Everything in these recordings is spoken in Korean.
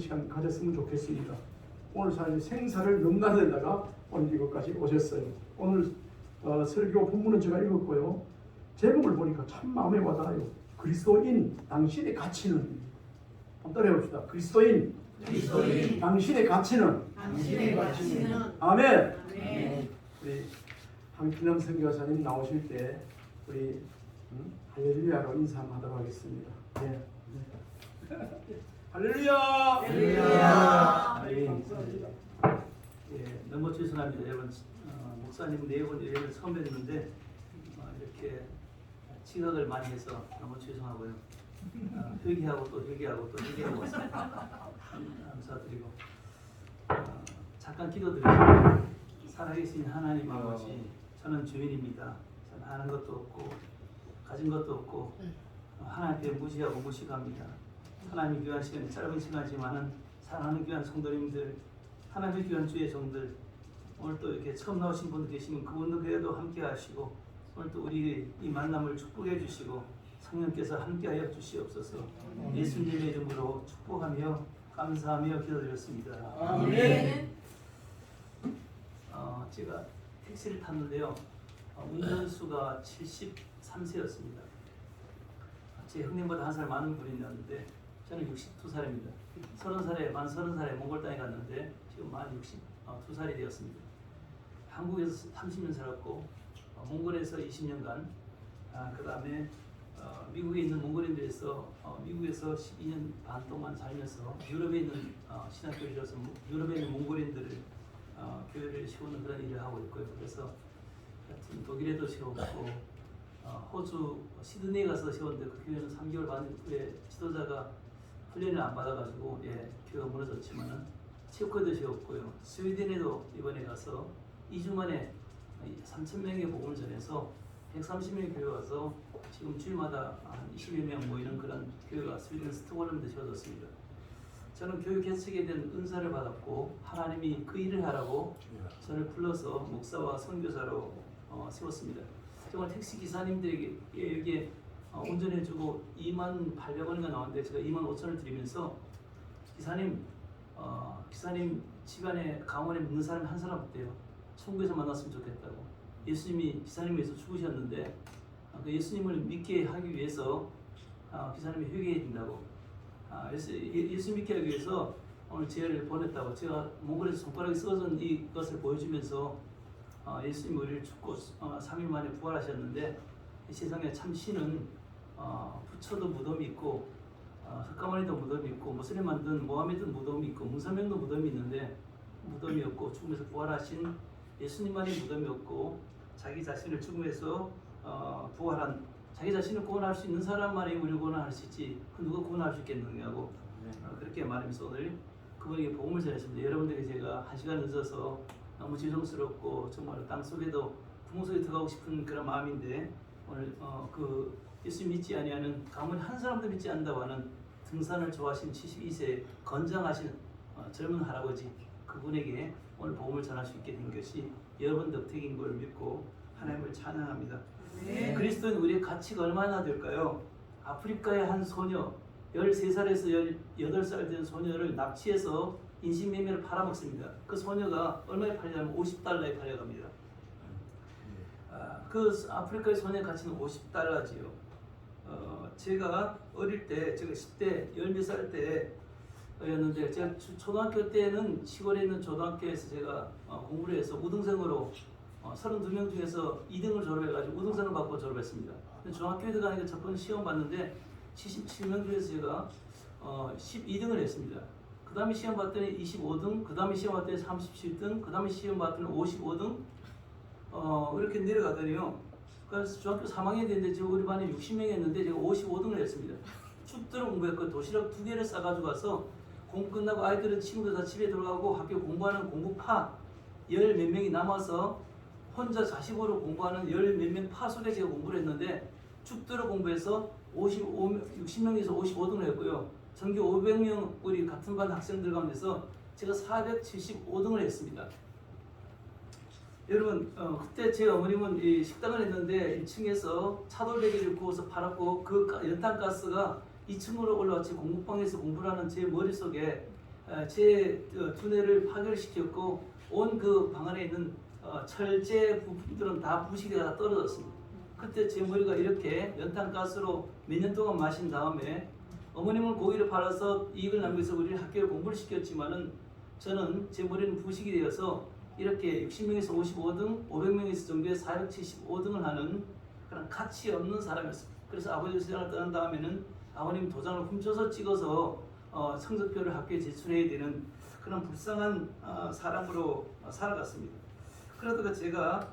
시간 가졌으면 좋겠습니다. 오늘 사실 생사를 넘나들다가 오늘 이것까지 오셨어요. 오늘 설교 본문은 제가 읽었고요. 제목을 보니까 참 마음에 와닿아요. 그리스도인 당신의 가치는, 한번 따라해봅시다. 그리스도인 당신의 가치는, 아멘. 우리 한기남 선교사님 나오실 때 우리 할렐루야로 인사 한번 하도록 하겠습니다. 네. 할렐루야. 예, 너무 죄송합니다, 여러분. 목사님 네 분 여행을 처음 뵀는데 이렇게 지각을 많이 해서 너무 죄송하고요. 회개하고 또 회개하고 또 회개하고 왔습니다. 감사드리고 잠깐 기도드리겠습니다. 살아계신 하나님 아버지, 저는 주인입니다. 저는 하는 것도 없고 가진 것도 없고 하나님께 무시하고 무식합니다. 하나님의 귀한 시간이 짧은 시간이지만은 사랑하는 귀한 성도님들, 하나님의 귀한 주의 종들, 오늘 또 이렇게 처음 나오신 분들 계시면 그분들에도 함께 하시고 오늘 또 우리 이 만남을 축복해 주시고 성령께서 함께하여 주시옵소서. 예수님의 이름으로 축복하며 감사하며 기도드렸습니다. 아멘. 제가 택시를 탔는데요. 운전수가 73세였습니다. 제 형님보다 한 살 많은 분이었는데 저는 62살입니다. 30살에 만 30살에 몽골 땅에 갔는데 지금 만 62살이 되었습니다. 한국에서 30년 살았고 몽골에서 20년간 그 다음에 미국에 있는 몽골인들에서 미국에서 12년 반 동안 살면서 유럽에 있는 신학교를 들어서 유럽에 있는 몽골인들을 교회를 세우는 그런 일을 하고 있고요. 그래서 하여튼 독일에도 세웠고 호주 시드니에 가서 세웠는데 그 교회는 3개월 반 후에 지도자가 훈련을 안 받아가지고 교회가 무너졌지만은 체코에도 세웠고요. 스웨덴에도 이번에 가서 2주 만에 3,000명의 복음을 전해서 130명의 교회가 와서 지금 주일마다 한 20여 명 모이는 그런 교회가 스웨덴 스톡홀름에 세워졌습니다. 저는 교육 개척에 대한 은사를 받았고 하나님이 그 일을 하라고 저를 불러서 목사와 선교사로 세웠습니다. 정말 택시 기사님들에게 여기에 운전해주고 28,000원인가 나왔는데 제가 25,000원을 드리면서 기사님 집안에 강원에 묻는 사람이 한 사람 없대요. 천국에서 만났으면 좋겠다고. 예수님이 기사님을 위해서 죽으셨는데 그 예수님을 믿게 하기 위해서 기사님이 회개해야 된다고. 예수 믿게 하기 위해서 오늘 제를 보냈다고. 제가 몽골에서 손가락이 썩어진 이것을 보여주면서 예수님이 우리를 죽고 3일 만에 부활하셨는데 이 세상에 참 신은 부처도 무덤이 있고 흑가마니도 무덤이 있고 모슬렘 만든 모하메드 무덤이 있고 문사명도 무덤이 있는데 무덤이 없고 죽음에서 부활하신 예수님만이 무덤이 없고 자기 자신을 죽음에서 부활한 자기 자신을 구원할 수 있는 사람만이 우리를 구원할 수 있지 그 누가 구원할 수 있겠느냐고 그렇게 말하면서 오늘 그분에게 복음을 전했습니다. 여러분들에게 제가 1시간 늦어서 너무 죄송스럽고 정말 땅 속에도 구멍 속에 들어가고 싶은 그런 마음인데 오늘 그 예수 믿지 아니하는 가문이 한 사람도 믿지 않는다고 하는 등산을 좋아하신 72세 건장하신 젊은 할아버지 그분에게 오늘 복음을 전할 수 있게 된 것이 여러분 덕택인 걸 믿고 하나님을 찬양합니다. 네. 그리스도인 우리의 가치가 얼마나 될까요? 아프리카의 한 소녀 13살에서 18살 된 소녀를 납치해서 인신매매를 팔아먹습니다. 그 소녀가 얼마에 팔리냐면 $50에 팔려갑니다. 그 아프리카의 소녀의 가치는 $50지요. 제가 어릴 때, 제가 10대, 10살 때였는데, 제가 초등학교 때는 시골에 있는 초등학교에서 제가 공부를 해서 우등생으로 32명 중에서 2등을 졸업해가지고 우등생을 받고 졸업했습니다. 중학교에 들어가니까 첫 번째 시험 봤는데 77명 중에서 제가 12등을 했습니다. 그 다음에 시험 봤더니 25등, 그 다음에 시험 봤더니 37등, 그 다음에 시험 봤더니 55등 이렇게 내려가더니요. 그래서 중학교 3학년이 됐는데 지금 우리 반에 60명이 했는데 제가 55등을 했습니다. 죽도록 공부했고 도시락 2개를 싸가지고 가서 공부 끝나고 아이들은 친구들 다 집에 들어가고 학교 공부하는 공부파 열 몇 명이 남아서 혼자 자식으로 공부하는 열 몇 명 파 속에 제가 공부를 했는데 죽도록 공부해서 60명에서 55등을 했고요. 전교 500명 우리 같은 반 학생들 가운데서 제가 475등을 했습니다. 여러분 그때 제 어머님은 이 식당을 했는데 1층에서 차돌배기를 구워서 팔았고 그 연탄가스가 2층으로 올라왔지 공부방에서 공부를 하는 제 머릿속에 제 두뇌를 파괴시켰고 온 그 방 안에 있는 철제 부품들은 다 부식되어 떨어졌습니다. 그때 제 머리가 이렇게 연탄가스로 몇 년 동안 마신 다음에 어머님은 고기를 팔아서 이익을 남겨서 우리를 학교에 공부를 시켰지만은 저는 제 머리는 부식이 되어서 이렇게 60명에서 55등, 500명에서 정도의 475등을 하는 그런 가치 없는 사람이었습니다. 그래서 아버지 세상을 떠난 다음에는 아버님 도장을 훔쳐서 찍어서 성적표를 학교에 제출해야 되는 그런 불쌍한 사람으로 살아갔습니다. 그러다가 제가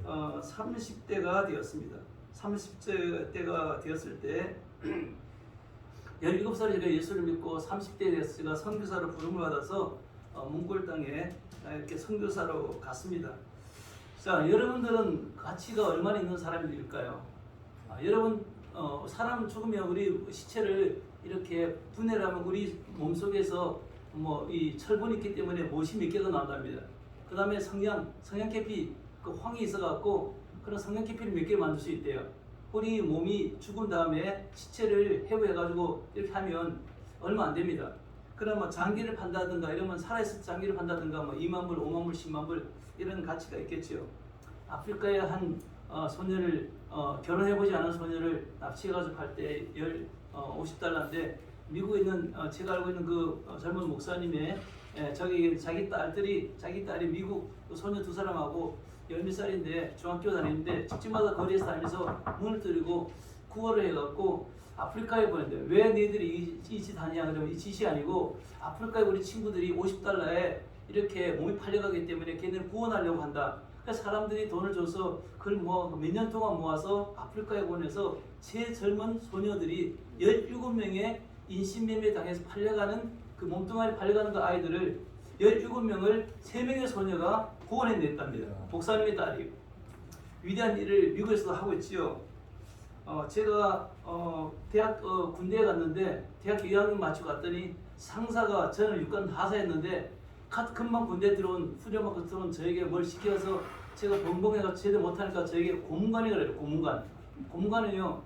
30대가 되었습니다. 30대가 되었을 때 17살에 제가 예수를 믿고 30대에 돼서 제가 선교사로 부름을 받아서 몽골 땅에 이렇게 선교사로 갔습니다. 자, 여러분들은 가치가 얼마나 있는 사람일까요? 여러분 사람 죽으면 우리 시체를 이렇게 분해를 하면 우리 몸속에서 뭐 이 철분이 있기 때문에 못이 몇 개가 나온답니다. 그 다음에 성냥개피 그 황이 있어갖고 그런 성냥개피를 몇 개 만들 수 있대요. 우리 몸이 죽은 다음에 시체를 해부해가지고 이렇게 하면 얼마 안 됩니다. 그럼 뭐 장기를 판다든가 이러면 살아있을 때 장기를 판다든가 뭐 2만 불, 5만 불, 10만 불 이런 가치가 있겠죠. 아프리카의 한 소녀를 결혼해보지 않은 소녀를 납치해가지고 팔 때 50달러인데 미국에 있는 제가 알고 있는 그 젊은 목사님의 자기 딸이 미국 그 소녀 두 사람하고 10몇 살인데 중학교 다니는데 집집마다 거리에서 다니면서 문을 두드리고 구걸을 해갖고 아프리카에 보냈는데 왜 너희들이 이 짓 하냐 그러면 이 짓이 아니고 아프리카에 우리 친구들이 50달러에 이렇게 몸이 팔려가기 때문에 걔네를 구원하려고 한다. 그래서 사람들이 돈을 줘서 그걸 몇 년 동안 모아서 아프리카에 보내서 제 젊은 소녀들이 17명의 인신매매 당해서 팔려가는 그 몸뚱아리 팔려가는 그 아이들을 17명을 3명의 소녀가 구원해냈답니다. 목사님의 딸이 위대한 일을 미국에서도 하고 있지요. 제가 대학 군대에 갔는데 대학교 2학년 마치고 갔더니 상사가 저는 육군 하사였는데 금방 군대 들어온 훈련 받고 들어온 저에게 뭘 시켜서 제가 벙벙해가 제대로 못하니까 저에게 고문관이라고 그래요. 고문관은요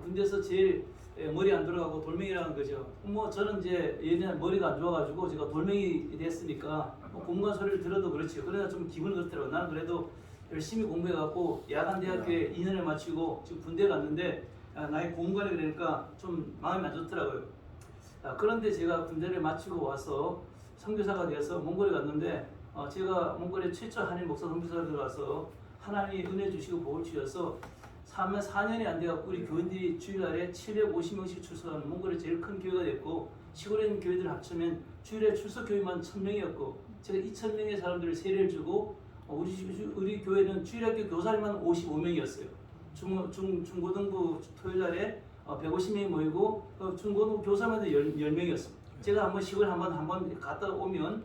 군대에서 제일 머리 안 돌아가고 돌멩이라는 거죠. 뭐 저는 이제 예전에 머리가 안 좋아가지고 제가 돌멩이 됐으니까 고문관 소리를 들어도 그렇지요. 그러나 좀 기분이 그렇더라고요. 나는 그래도 열심히 공부해갖고 야간 대학교에 2년을 마치고 지금 군대 갔는데 나의 고문관이 그러니까 좀 마음이 안 좋더라고요. 그런데 제가 군대를 마치고 와서 선교사가 되어서 몽골에 갔는데 제가 몽골에 최초 한인 목사 선교사로 들어가서 하나님이 은혜 주시고 복을 주셔서 4년이 안 돼갖고 우리 교인들이 주일날에 750명씩 출석하는 몽골의 제일 큰 교회가 됐고 시골에 있는 교회들 합치면 주일에 출석 교인만 1000명이었고 제가 2000명의 사람들을 세례를 주고 우리 교회는 주일학교 교사님만 55명이었어요. 중고등부 토요일날에 150명이 모이고 중고등부 교사만 10명이었어요. 제가 한번 시골에 한번 갔다 오면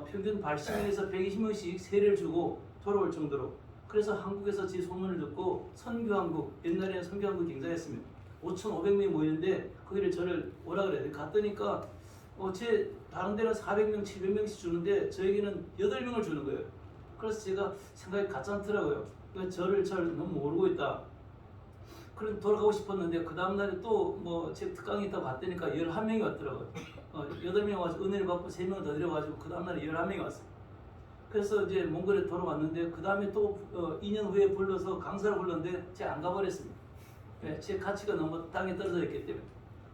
평균 80명에서 120명씩 세례를 주고 돌아올 정도로 그래서 한국에서 제 소문을 듣고 선교한국 옛날에는 선교한국 굉장했습니다. 5,500명이 모이는데 거기를 저를 오라 그래요. 갔더니까 제 다른 데는 400명, 700명씩 주는데 저에게는 8명을 주는 거예요. 그래서 제가 생각이 가짠더라고요. 그러니까 저를 잘 너무 모르고 있다. 그래서 돌아가고 싶었는데 그 다음날에 또 제 특강이 있다고 갔더니까 11명이 왔더라고요. 8명 와서 은혜를 받고 3명 더 들여가지고 그 다음날에 11명이 왔어요. 그래서 이제 몽골에 돌아왔는데 그 다음에 또 2년 후에 불러서 강사를 불렀는데 제가 안 가버렸습니다. 제 가치가 너무 땅에 떨어져 있기 때문에.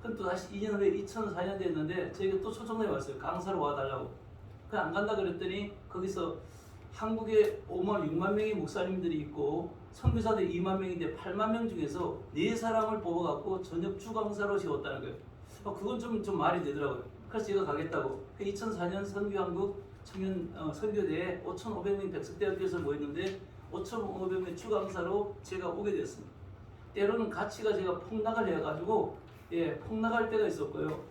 그럼 또 다시 2년 후에 2004년 됐는데 저에게 또 초청장이 왔어요. 강사로 와달라고. 그냥 안 간다 그랬더니 거기서 한국에 5만 6만 명의 목사님들이 있고 선교사들이 2만 명인데 8만 명 중에서 4사람을 뽑아갖고 전역 주강사로 세웠다는 거예요. 그건 좀 말이 되더라고요. 그래서 제가 가겠다고. 2004년 선교한국 청년 선교대에 5,500명 백석대학교에서 모였는데 5,500명 주강사로 제가 오게 됐습니다. 때로는 가치가 제가 폭락을 해가지고 폭락할 때가 있었고요.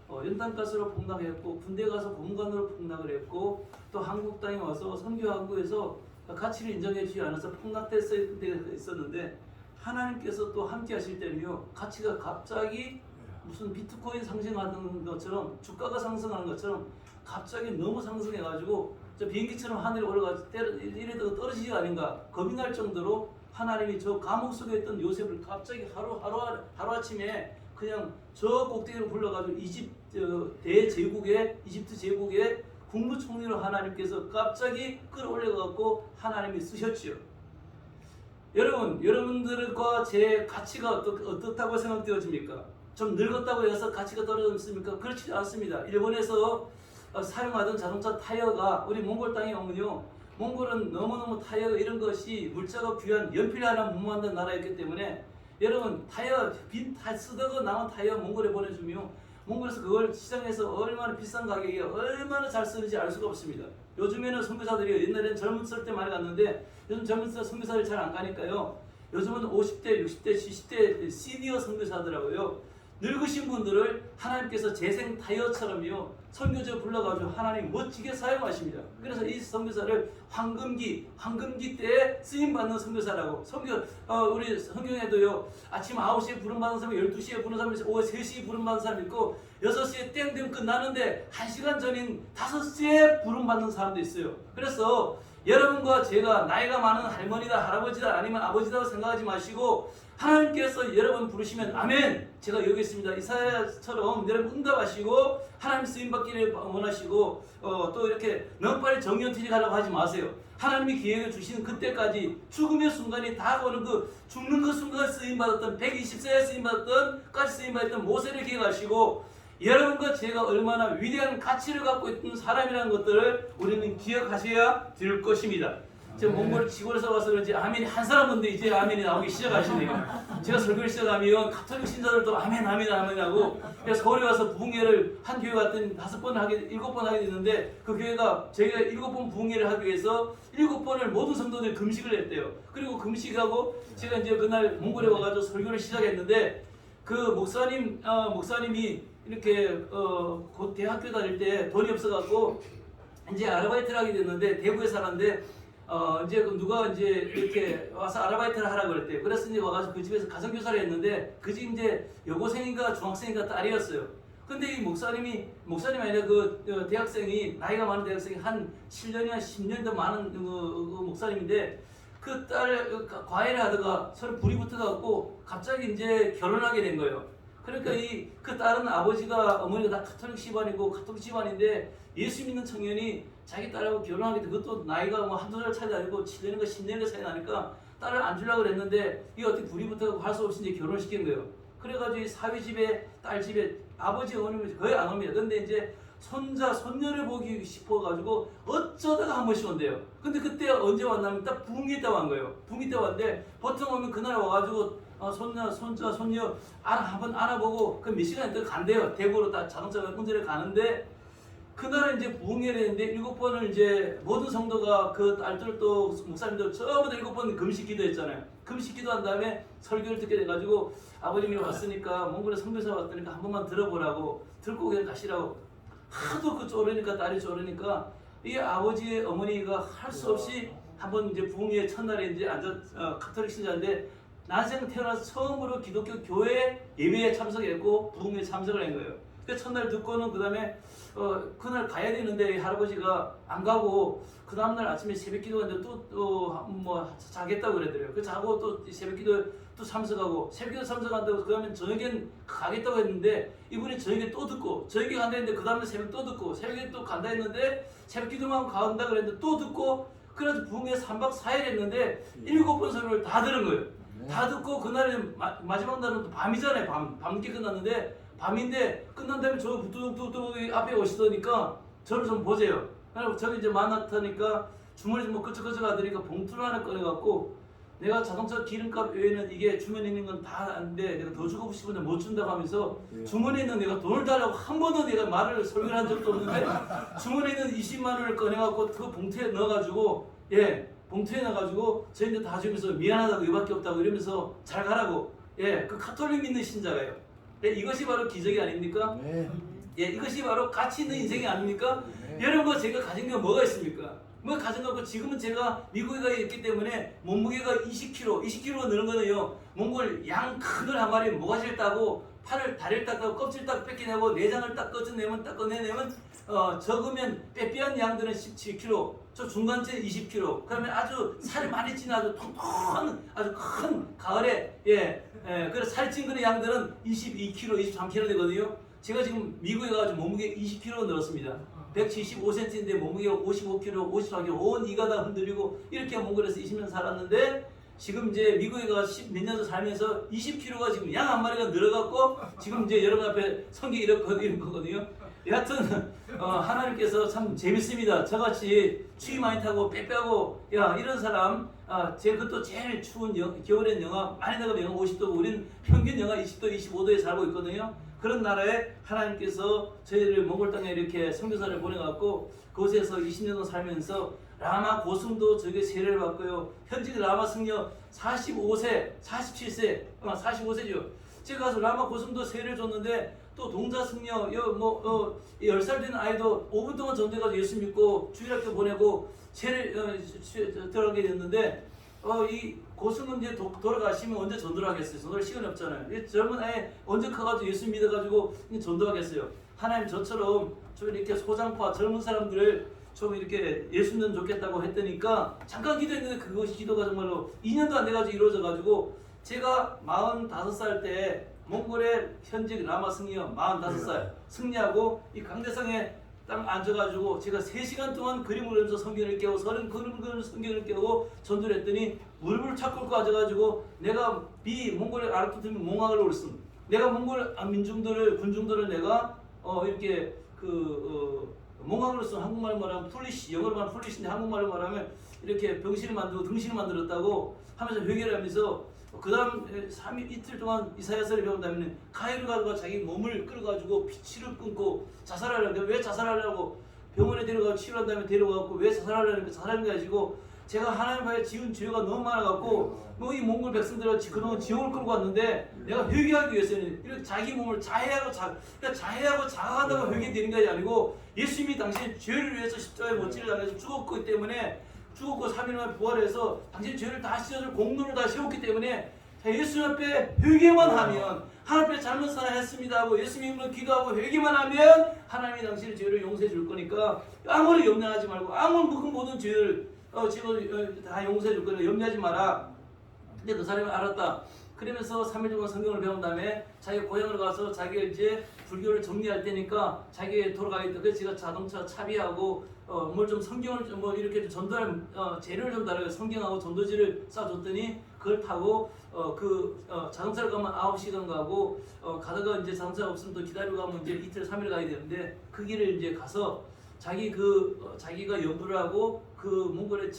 연탄가스로 폭락했고 군대 가서 고문관으로 폭락을 했고 또 한국 땅에 와서 선교한국에서 가치를 인정해 주지 않아서 폭락됐을 때가 있었는데 하나님께서 또 함께 하실 때는요 가치가 갑자기 무슨 비트코인 상승하는 것처럼 주가가 상승하는 것처럼 갑자기 너무 상승해가지고 저 비행기처럼 하늘에 올라가서 이래도 떨어지지가 아닌가 겁이 날 정도로 하나님이 저 감옥 속에 있던 요셉을 갑자기 하루아침에 그냥 저 꼭대기로 불러가지고 이집 대제국의 이집트 제국의 국무총리로 하나님께서 갑자기 끌어올려갖고 하나님이 쓰셨지요. 여러분, 여러분들과 제 가치가 어떻다고 생각되어집니까? 좀 늙었다고 해서 가치가 떨어졌습니까? 그렇지 않습니다. 일본에서 사용하던 자동차 타이어가 우리 몽골 땅에 오면요, 몽골은 너무너무 타이어 이런 것이 물자가 귀한 연필 하나 못 만든 나라였기 때문에 여러분 타이어 쓰다가 남은 타이어 몽골에 보내주면 몽골에서 그걸 시장에서 얼마나 비싼 가격에 얼마나 잘 쓰는지 알 수가 없습니다. 요즘에는 선교사들이 옛날에는 젊었을 때 많이 갔는데 요즘 젊은 선교사들 잘 안 가니까요. 요즘은 50대, 60대, 70대 시니어 선교사들하고요. 늙으신 분들을 하나님께서 재생 타이어처럼요 선교제 불러가지고 하나님 멋지게 사용하십니다. 그래서 이 선교사를 황금기 때에 쓰임 받는 선교사라고 우리 성경에도요 아침 9시에 부름 받는 사람이 12시에 부른 사람이 오후 3시에 부름 받는 사람이 있고 6시에 땡땡 끝나는데 1시간 전인 5시에 부름 받는 사람도 있어요. 그래서 여러분과 제가 나이가 많은 할머니다, 할아버지다, 아니면 아버지다 생각하지 마시고 하나님께서 여러분 부르시면 아멘. 제가 여기 있습니다. 이사야처럼 여러분 응답하시고 하나님 쓰임받기를 원하시고 또 이렇게 너무 빨리 정년퇴직하려고 하지 마세요. 하나님이 기회를 주시는 그때까지 죽음의 순간이 다가오는 그 죽는 그 순간 쓰임받았던 120세에 쓰임받았던 까지 쓰임받았던 모세를 기억하시고 여러분과 제가 얼마나 위대한 가치를 갖고 있는 사람이라는 것들을 우리는 기억하셔야 될 것입니다. 제가 몽골 시골에서 와서 그런지 아멘이 한 사람 없는데 이제 아멘이 나오기 시작하시네요. 제가 설교를 시작하면 가톨릭 신자들도 아멘 아멘 아멘 하고 그래서 서울에 와서 부흥회를 한 교회 갔더니 7번 하게 됐는데 그 교회가 저희가 7번 부흥회를 하기 위해서 7번을 모든 성도들이 금식을 했대요. 그리고 금식하고 제가 이제 그날 몽골에 와가지고 설교를 시작했는데 그 목사님이 이렇게 곧 대학교 다닐 때 돈이 없어갖고 이제 아르바이트를 하게 됐는데 대구에 살았는데 이제 누가 이제 이렇게 와서 아르바이트를 하라고 그랬대요. 그래서 이제 와가지고 그 집에서 가정교사를 했는데 그 집 이제 여고생인가 중학생인가 딸이었어요. 근데 이 목사님이 아니라 그 대학생이 나이가 많은 대학생이 한 7년이나 10년 더 많은 그 목사님인데 그 딸 과외를 하다가 서로 불이 붙어갖고 갑자기 이제 결혼하게 된 거예요. 그러니까 그 딸은 아버지가 어머니가 다 가톨릭 집안이고 가톨릭 집안인데 예수 믿는 청년이 자기 딸하고 결혼하게 돼 그것도 나이가 뭐 한두 살 차이 아니고 7년인가 10년인가 차이 나니까 딸을 안 주려고 그랬는데 이게 어떻게 불이 붙어서 할 수 없이 이제 결혼을 시킨 거예요. 그래가지고 이 사위 집에 딸 집에 아버지 어머님이 거의 안 옵니다. 근데 이제 손자 손녀를 보기 싶어가지고 어쩌다가 한 번씩 온대요. 근데 그때 언제 왔냐면 딱 부흥회 때 온 거예요. 부흥회 때 왔는데 보통 오면 그날 와가지고 손자 손녀 한번 알아보고 그 몇 시간 있다가 간대요. 대구로 다 자동차 운전을 가는데 그날은 이제 부흥회를 했는데 7번을 이제 모든 성도가 그 딸들도 목사님들 전부 다 7번 금식 기도했잖아요. 금식 기도한 다음에 설교를 듣게 돼가지고 아버님이 왔으니까 몽골에 선교사 왔으니까 한 번만 들어보라고 듣고 그냥 가시라고 하도 그 쪼르니까 딸이 쪼르니까 이 아버지의 어머니가 할 수 없이 한번 이제 부흥회 첫날에 이제 가톨릭 신자인데 난생 태어나서 처음으로 기독교 교회 예배에 참석했고 부흥회에 참석을 한 거예요. 그 첫날 듣고는 그 다음에 그날 가야 되는데 할아버지가 안 가고 그 다음날 아침에 새벽기도 했는데 또 뭐 자겠다고 그러더래요. 그 자고 또 새벽기도 또 참석하고 새벽기도 참석한다고 그 다음에 저녁엔 가겠다고 했는데 이분이 저녁에 또 듣고 저녁에 간다 했는데 그 다음날 새벽 또 듣고 새벽에 또 간다 했는데 새벽기도만 간다 그랬는데 또 듣고 그래서 부흥회 3박 4일 했는데 7번 설교를 다 들은 거예요. 다 듣고 그날은 마지막 날은 또 밤이잖아요. 밤늦게 끝났는데 밤인데 끝난 다음에 저 뚝뚝뚝 앞에 오시더니까 저를 좀 보세요. 저는 이제 만났다니까 주머니 좀 뭐 끄적끄적 하더니까 봉투를 하나 꺼내갖고 내가 자동차 기름값 외에는 이게 주머니에 있는 건 다 안 돼. 내가 더 주고 싶은데 못 준다고 하면서 주머니에 있는 내가 돈을 달라고 한 번도 내가 말을 설교를 한 적도 없는데 주머니에 있는 20만 원을 꺼내갖고 그 봉투에 넣어가지고 봉투에 넣어가지고 저희한테 다 주면서 미안하다고 이밖에 없다고 이러면서 잘 가라고 그 가톨릭 믿는 신자가요. 이것이 바로 기적이 아닙니까? 이것이 바로 가치 있는 인생이 아닙니까? 여러분과 제가 가진 게 뭐가 있습니까? 뭐 가진 거 지금은 제가 미국에 가 있기 때문에 몸무게가 20kg가 느는 거는요. 몽골 양 큰 걸 한 마리 모가지를 따고 다리를 딱 따고 껍질 딱 뺏겨내고 내장을 딱 꺼내면 적으면 빼빼한 양들은 17kg, 저 중간째 20kg. 그러면 아주 살이 많이 찐 아주 통통한 아주 큰 가을에 그래서 살이 찐 그런 양들은 22kg, 23kg 되거든요. 제가 지금 미국에 가서 몸무게 20kg 늘었습니다. 175cm인데 몸무게가 55kg, 54kg, 온 이가 다 흔들리고 이렇게 몽골에서 20년 살았는데 지금 이제 미국에 가서 10몇 년 살면서 20kg가 지금 양 한 마리가 늘어갖고 지금 이제 여러분 앞에 성경이 이런 거거든요. 여하튼 하나님께서 참 재밌습니다. 저같이 추위 많이 타고 빼빼하고 야 이런 사람 그것도 제일 추운 겨울엔 영하 많이 나가면 영하 50도고 우리는 평균 영하 20도, 25도에 살고 있거든요. 그런 나라에 하나님께서 저희를 몽골 땅에 이렇게 선교사를 보내갖고 그곳에서 20년 동안 살면서 라마 고승도 저게 세례를 받고요. 현직 라마 승려 45세, 47세, 45세죠. 제가 가서 라마 고승도 세례를 줬는데 또 동자 승려 10살 된 아이도 5분 동안 전도해가지고 예수 믿고 주일학교 보내고 세례 들어가게 됐는데 이 고승은 이제 돌아가시면 언제 전도를 하겠어요? 전도할 시간이 없잖아요. 이 젊은 아이 언제 커가지고 예수 믿어가지고 전도하겠어요? 하나님 저처럼 좀 이렇게 소장파 젊은 사람들을 좀 이렇게 예수 믿으면 좋겠다고 했더니까 잠깐 기도했는데 그것이 기도가 정말로 2년도 안 돼가지고 이루어져가지고 제가 45살 때 몽골의 현직 라마 승려 45살 승리하고 이 강대상에 딱 앉아가지고 제가 3시간 동안 그림을 그리면서 성경을 깨고 그림을 그리면서 성경을 깨고 전도를 했더니 물불 착 끓고 앉아가지고 내가 몽골의 아르투트미 몽학을 옳음 내가 몽골 민중들을 군중들을 내가 이렇게 몽학으로 쓴 한국말로 말하면 풀리시, 영어로 말하면 풀리시인데 한국말로 말하면 이렇게 병실을 만들고 등신을 만들었다고 하면서 회개를 하면서 그 다음 3일 이틀 동안 이사야서를 배운 다음에 가해를 가지고 자기 몸을 끌어가지고 피치를 끊고 자살하려고. 왜 자살하려고 병원에 데려가고 치료한 다음에 데려가고 왜 자살하려니까 자살하는 거 가지고 제가 하나님 앞에 지은 죄가 너무 많아갖고 이 몽골 백성들을 그동안 지옥을 끌고 왔는데 내가 회개하기 위해서는 이렇게 자기 몸을 자해하고 자각한다고 회개되는 것이 아니고 예수님이 당신의 죄를 위해서 십자가에 못 지를 당해서 죽었기 때문에 죽었고 3일 만에 부활해서 당신의 죄를 다 씻어줄 공로를 다 세웠기 때문에 예수님 앞에 회개만 하면 하나님 앞에 잘못 살아했습니다 하고 예수님으로 기도하고 회개만 하면 하나님이 당신의 죄를 용서해 줄 거니까 아무리 염려하지 말고 아무리 그 모든 죄를 지금 다 용서해 줄 거니까 염려하지 마라. 근데 그 사람이 알았다. 그러면서 3일 동안 성경을 배운 다음에 자기 고향으로 가서 자기가 이제 불교를 정리할 때니까 자기 돌아가겠다. 그래서 제가 자동차 차비하고 뭘 좀 성경을 좀 이렇게 전도할 재료를 좀 달아요. 성경하고 전도지를 싸줬더니 그걸 타고 자동차를 가면 9시간 가고 가다가 이제 자동차가 없으면 또 기다리고 가면 이제 이틀 3일 가야 되는데 그 길을 이제 가서 자기가 연구를 하고 몽골의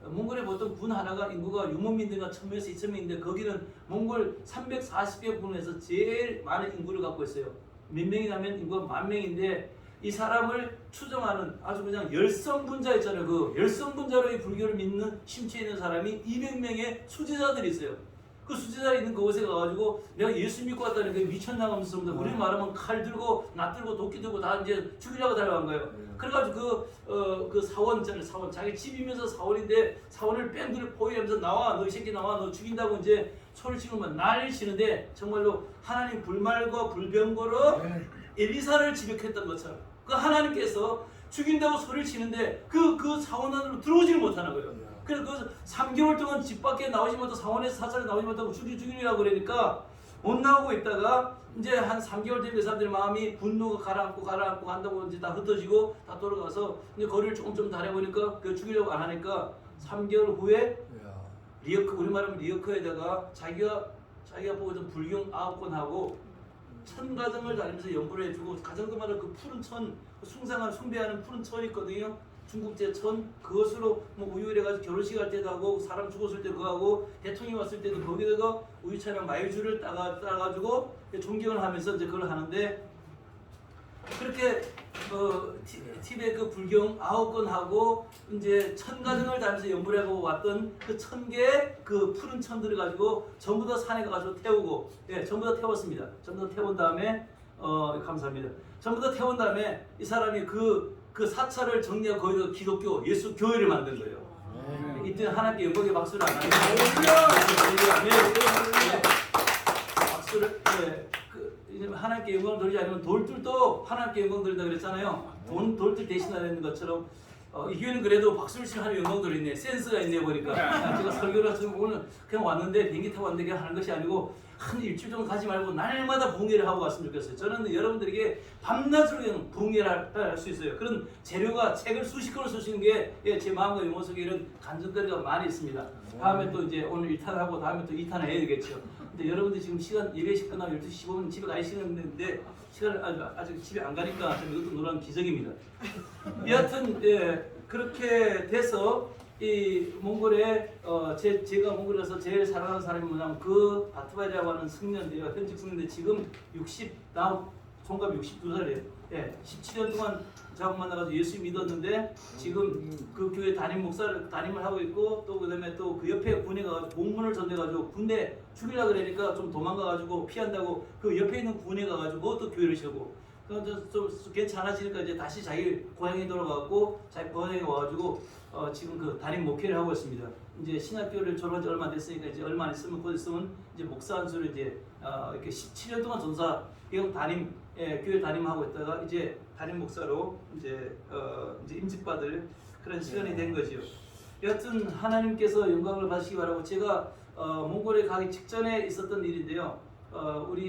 몽골의 보통 군 하나가 인구가 6만민들과 1000명에서 2000명인데 거기는 몽골 340개 군에서 제일 많은 인구를 갖고 있어요. 몇 명이냐면 인구가 10,000명인데 이 사람을 추정하는 아주 그냥 열성분자 있잖아요. 그 열성분자로 이 불교를 믿는 심취해 있는 사람이 200명의 수제자들이 있어요. 그 수제자 있는 그곳에 가가지고 내가 예수 믿고 왔다는 게 미쳤나가면서 우리 말하면 칼 들고 낫 들고 도끼 들고 다 이제 죽이려고 달려간 거예요. 그래가지고 그 사원 있잖아요. 사원 자기 집이면서 사원인데 사원을 뺑들 포위하면서 나와 너 이 새끼 나와 너 죽인다고 이제 소리를 치면 난리를 치는데 정말로 하나님 불말과 불병거로 엘리사를 지적했던 것처럼 그 하나님께서 죽인다고 소리를 치는데 그 사원 안으로 들어오지를 못하는 거예요. 그래서 그 3개월 동안 집 밖에 나오지 못하고 사원에서 사찰에 나오지 못하고 죽이려고 그러니까 못 나오고 있다가 이제 한 3개월 되면 그 사람들의 마음이 분노가 가라앉고 한다고 이제 다 흩어지고 다 돌아가서 이제 거리를 조금 달아보니까 그 죽이려고 안 하니까 3개월 후에 리어크 우리 말하면 리어크에다가 자기가 보고 좀 불경 9권 하고 천가정을 다니면서 연구를 해주고 가정도 말하는 그 푸른 천 숭상한 숭배하는 푸른 천이 있거든요. 중국제 천 그것으로 우유래가지고 결혼식 할 때도 하고 사람 죽었을 때 그거 하고 대통령이 왔을 때도 거기다가 우유차랑 마유주를 따가지고 존경을 하면서 이제 그걸 하는데 그렇게 티베트 그 불경 9권 하고 이제 천가정을 다니면서 연구를 하고 왔던 그 1000개의 그 푸른 천들을 가지고 전부 다 산에 가서 태우고 전부 다 태웠습니다. 전부 다 태운 다음에 감사합니다. 전부 다 태운 다음에 이 사람이 그 사찰을 정리하고 거기서 기독교 예수 교회를 만든 거예요. 이때 하나님께 영광의 박수를 안 하면 박수를 하나님께 영광을 돌리지 않으면 돌들도 하나님께 영광 돌린다 그랬잖아요. 돌들 대신하는 것처럼 이 교회는 그래도 박수를 치는 하는 영광들이 있네. 센스가 있네 보니까. 제가 설교를 지금 오늘 그냥 왔는데 비행기 타고 왔는데 그냥 하는 것이 아니고 한 일주일 정도 가지 말고 날마다 부흥회를 하고 왔으면 좋겠어요. 저는 여러분들에게 밤낮으로 그냥 부흥회를 할 수 있어요. 그런 재료가 책을 수십 권을 쓰시는 게 제 마음과 영혼 속에 이런 간증거리가 많이 있습니다. 다음에 또 이제 오늘 1탄하고 다음에 또 2탄 해야 되겠죠. 근데 여러분들 지금 시간 예배식 끝나고 12시 15분 집에 가야 시간인데 시간을 아직 집에 안 가니까 좀 이것도 놀라운 기적입니다. 여하튼 그렇게 돼서 이 몽골에 제가 몽골에 가서 제일 사랑하는 사람이 뭐냐면 그 바트바리라고 하는 승려인데요. 현직 승려인데 지금 총각 62살이에요. 17년 동안 저하고 만나가지고 예수 믿었는데 지금 그 교회 담임을 하고 있고 또 그다음에 또 그 옆에 군에 가가지고 공문을 전해가지고 군대 죽이려 그러니까 좀 도망가가지고 피한다고 그 옆에 있는 군에 가가지고 또 교회를 세우고 좀 괜찮아지니까 이제 다시 자기 고향에 돌아가고 자기 고향에 와가지고 지금 그 담임 목회를 하고 있습니다. 이제 신학교를 졸업한 지 얼마 안 됐으니까 이제 얼마 안 있으면 곧 있으면 이제 목사 안수를 이제 이렇게 17년 동안 전사 형 담임 교회 담임하고 있다가 이제 담임 목사로 이제 임직받을 그런 시간이 된 거지요. 여하튼 하나님께서 영광을 받으시기 바라고 제가 몽골에 가기 직전에 있었던 일인데요.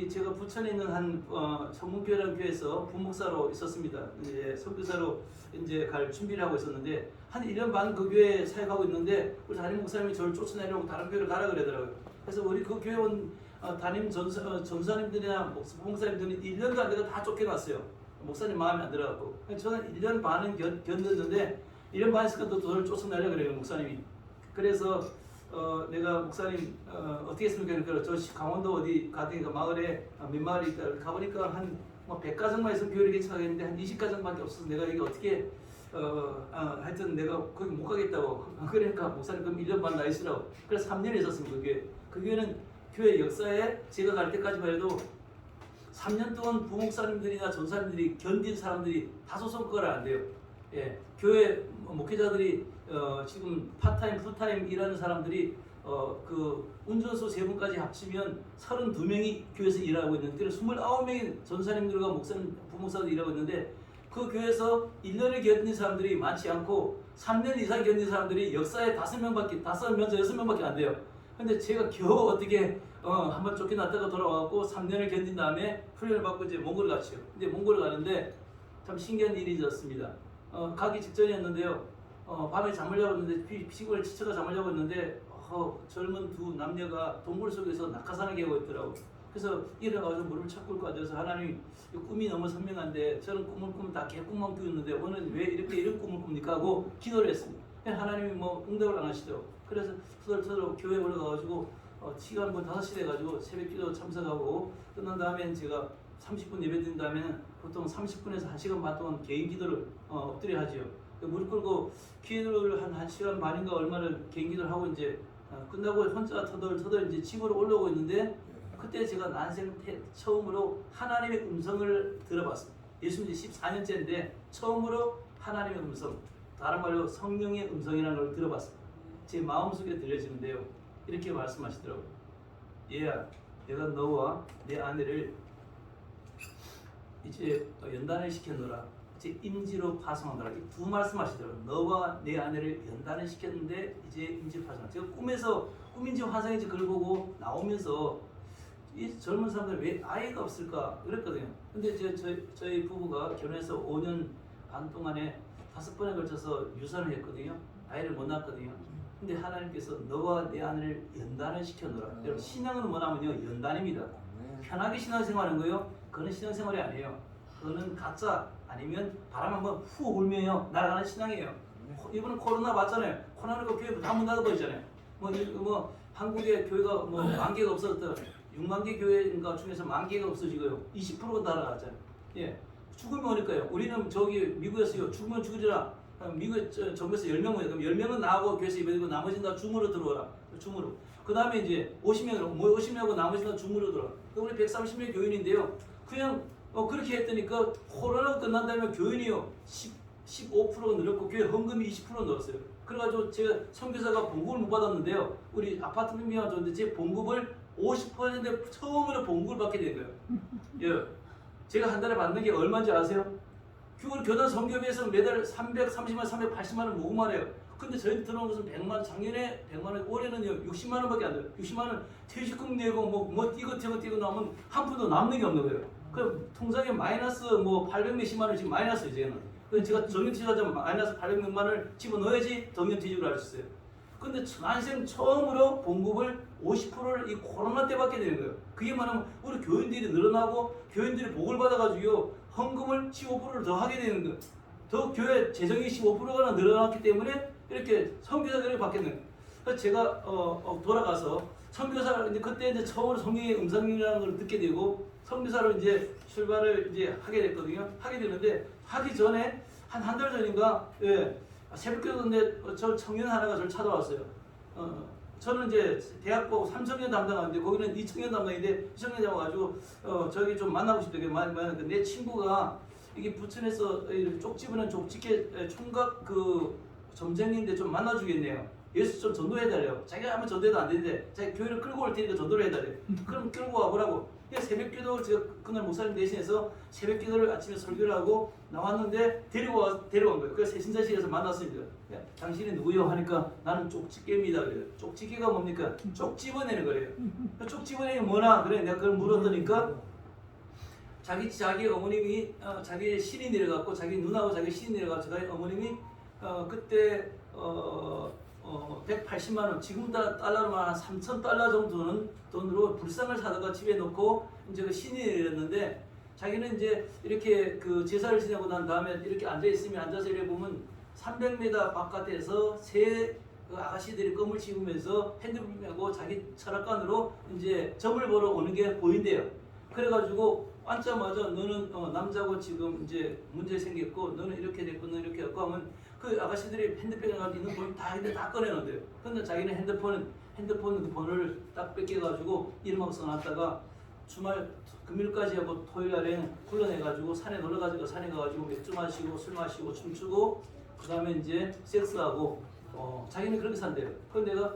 제가 부천에 있는 한 성문교회라는 교회에서 부목사로 있었습니다. 이제 선교사로 이제 갈 준비를 하고 있었는데 한 1년 반 그 교회에 사역하고 있는데 우리 담임 목사님이 저를 쫓아내려고 다른 교회를 가라 그러더라고요. 그래서 우리 그 교회 온 담임 전사님들이나 부목사님들은 1년도 안 돼서 다 쫓겨났어요. 목사님 마음에 안 들어갖고. 저는 1년 반은 견뎠는데 1년 반 있으니까 또 저를 쫓아내려고 그래요 목사님이. 그래서 내가 목사님 어떻게 했습니까? 그러니까 저 강원도 어디 가든가 마을에 몇 마을이 있다 가보니까 한 100가정만 있으면 교회를 개척하겠는데 한 20가정밖에 없어서 내가 이게 어떻게 하여튼 내가 거기 못 가겠다고. 그러니까 목사님 그럼 1년 반 나 있으라고. 그래서 3년 있었습니다. 그 교회는 교회 역사에 제가 갈 때까지만 해도 3년 동안 부목사님들이나 전사님들이 견딘 사람들이 다소 손가락 안 돼요. 교회 목회자들이 지금 파타임, 풀타임 일하는 사람들이 그 운전수 3분까지 합치면 32명이 교회에서 일하고 있는데 29명의 전사님들과 목사님, 부목사들 일하고 있는데 그 교회에서 1년을 견딘 사람들이 많지 않고 3년 이상 견딘 사람들이 역사에 5명에서 6명밖에 안 돼요. 근데 제가 겨우 어떻게 한번 쫓겨났다가 돌아와갖고 3년을 견딘 다음에 훈련을 받고 이제 몽골을 갔죠. 근데 몽골을 가는데 참 신기한 일이 있었습니다. 가기 직전이었는데요. 밤에 잠을 자고 있는데 피곤에 지쳐가 잠을 자고 있는데 젊은 두 남녀가 동굴 속에서 낙하산을 개고 있더라고. 그래서 일어나가지고 무릎을 착 꿇고 앉아서 하나님 꿈이 너무 선명한데 저는 꿈을 꾸면 다 개꿈만 꾸었는데 오늘 왜 이런 꿈을 꿉니까 하고 기도를 했습니다. 하나님이 응답을 안 하시더라고. 그래서 터덜터덜 교회에 올라가가지고 시간 5시 돼가지고 새벽 기도 참석하고 끝난 다음에 제가 30분 예배 드린 다음에는 보통 30분에서 1시간 반 동안 개인 기도를 엎드려 하지요. 무릎 꿇고 기도를 한 1시간 반인가 얼마를 개인 기도를 하고 이제 끝나고 혼자 터덜터덜 이제 집으로 올라오고 있는데 그때 제가 난생 처음으로 하나님의 음성을 들어봤습니다. 예수 믿은 지 14년째인데 처음으로 하나님의 음성, 다른 말로 성령의 음성이라는 걸 들어봤습니다. 제 마음속에 들려지는데요. 이렇게 말씀하시더라고요. 얘야, 내가 너와 내 아내를 이제 연단을 시켰노라. 이제 임지로 파송하노라. 이 두 말씀하시더라고요. 너와 내 아내를 연단을 시켰는데 이제 임지로 파송하노라. 제가 꿈인지 화상인지 그걸 보고 나오면서 이 젊은 사람들 왜 아이가 없을까 그랬거든요. 근데 저희 부부가 결혼해서 5년 반 동안에 5번에 걸쳐서 유산을 했거든요. 아이를 못 낳았거든요. 근데 하나님께서 너와 내 아내를 연단을 시켜놓으라. 여러분 신앙은 뭐냐면요 연단입니다. 편하게 신앙생활하는 거예요. 그거는 신앙생활이 아니에요. 그거는 가짜 아니면 바람 한번 후 불면요 날아가는 신앙이에요. 이번에 코로나 봤잖아요. 코로나로 교회 다 문 닫아버리잖아요. 한국의 교회가 10,000개가 없어졌다. 6만 개 교회인가 중에서 10,000개가 없어지고요. 20%가 날아갔잖아요. 죽으면 오니까요. 우리는 저기 미국에서요. 죽으면 죽으리라. 미국에 정부에서 10명 오니까 10명은 나하고 교회에서 예배드리고 나머지는 다 줌으로 들어오라. 줌으로. 그 다음에 이제 50명하고 나머지는 다 줌으로 들어오라. 우리 130명 교인인데요. 그냥 그렇게 했더니까 코로나가 끝난 다음에 교인이요 15%가 늘었고 교회 헌금이 20% 늘었어요. 그래가지고 제가 선교사가 봉급을 못 받았는데요. 우리 아파트 명비가 줬는데 제 봉급을 50% 처음으로 봉급을 받게 된 거예요. 제가 한 달에 받는 게 얼마인지 아세요? 우리 교단 선교비에서 매달 330만, 380만 원 모금만 해요. 근데 저희 들어온 것은 100만, 작년에 100만 원, 올해는요 60만 원밖에 안 돼요. 60만 원 퇴직금 내고 뭐 뛰고 나면 한 푼도 남는 게 없는 거예요. 그 통장에 마이너스 뭐 800 몇십만 원 지금 마이너스 이제는. 그래서 제가 정년퇴직하자 마이너스 800 몇만 원을 집어넣어야지 정년퇴직을 할 수 있어요. 근데 난생 처음으로 봉급을 50%를 이 코로나 때 받게 되는 거예요. 그게 말하면 우리 교인들이 늘어나고 교인들이 복을 받아가지고 헌금을 15%를 더 하게 되는 거예요. 더 교회 재정이 15%가 늘어났기 때문에 이렇게 선교사들을 받게 되는 거예요. 그래서 제가 돌아가서 선교사를 이제 그때 이제 처음으로 성경의 음성이라는 걸 듣게 되고 선교사로 이제 출발을 이제 하게 됐거든요. 하게 되는데 하기 전에 한 달 전인가 새벽기도인데 저 청년 하나가 저를 찾아왔어요. 저는 이제 대학부 3청년 담당하는데 거기는 2청년 담당인데 2청년 잡아가지고 저기 좀 만나고 싶다고 말하는데 내 친구가 이게 부천에서 쪽집어낸 쪽집게 총각 그 점쟁이인데 좀 만나주겠네요. 예수 좀 전도해달래요. 자기가 아무 전도해도 안 되는데 자기 교회를 끌고 올 테니까 전도를 해달래요. 그럼 끌고 와보라고. 새벽기도 제가 그날 목사님 대신해서 새벽기도를 아침에 설교를 하고 나왔는데 데려온 거예요. 그래서 세신자실에서 만났습니다. 당신이 누구요? 하니까 나는 쪽집게입니다. 그래요. 쪽집게가 뭡니까? 쪽 집어내는 거래요. 쪽 집어내는 게 뭐나? 그래 내가 그걸 물었더니까 자기 어머님이 자기 신이 내려갔고 자기 누나하고 자기 신이 내려가서 자기 어머님이 그때 180만 원, 지금 달러로 한 3,000달러 정도는 돈으로 불상을 사다가 집에 놓고 이제 그 신이 내렸는데 자기는 이제 이렇게 그 제사를 지내고 난 다음에 이렇게 앉아 있으면 앉아서 이렇게 보면 300m 바깥에서 새 그 아가씨들이 껌을 씹으면서 핸드폰하고 자기 철학관으로 이제 점을 보러 오는 게 보인대요. 그래가지고 앉자마자 너는 남자고 지금 이제 문제 생겼고 너는 이렇게 됐고 너는 이렇게 했고 하면 그 아가씨들이 핸드폰에 가지고 있는 돈 다 꺼내놓대요. 근데 자기는 핸드폰 그 번호를 딱 뺏겨가지고 이름하고 써놨다가 주말 금요일까지 하고 토요일날에 불러내가지고 산에 놀러가지고 산에 가가지고 맥주 마시고 술 마시고 춤추고 그 다음에 이제 섹스하고 자기는 그렇게 산대요. 그런데 내가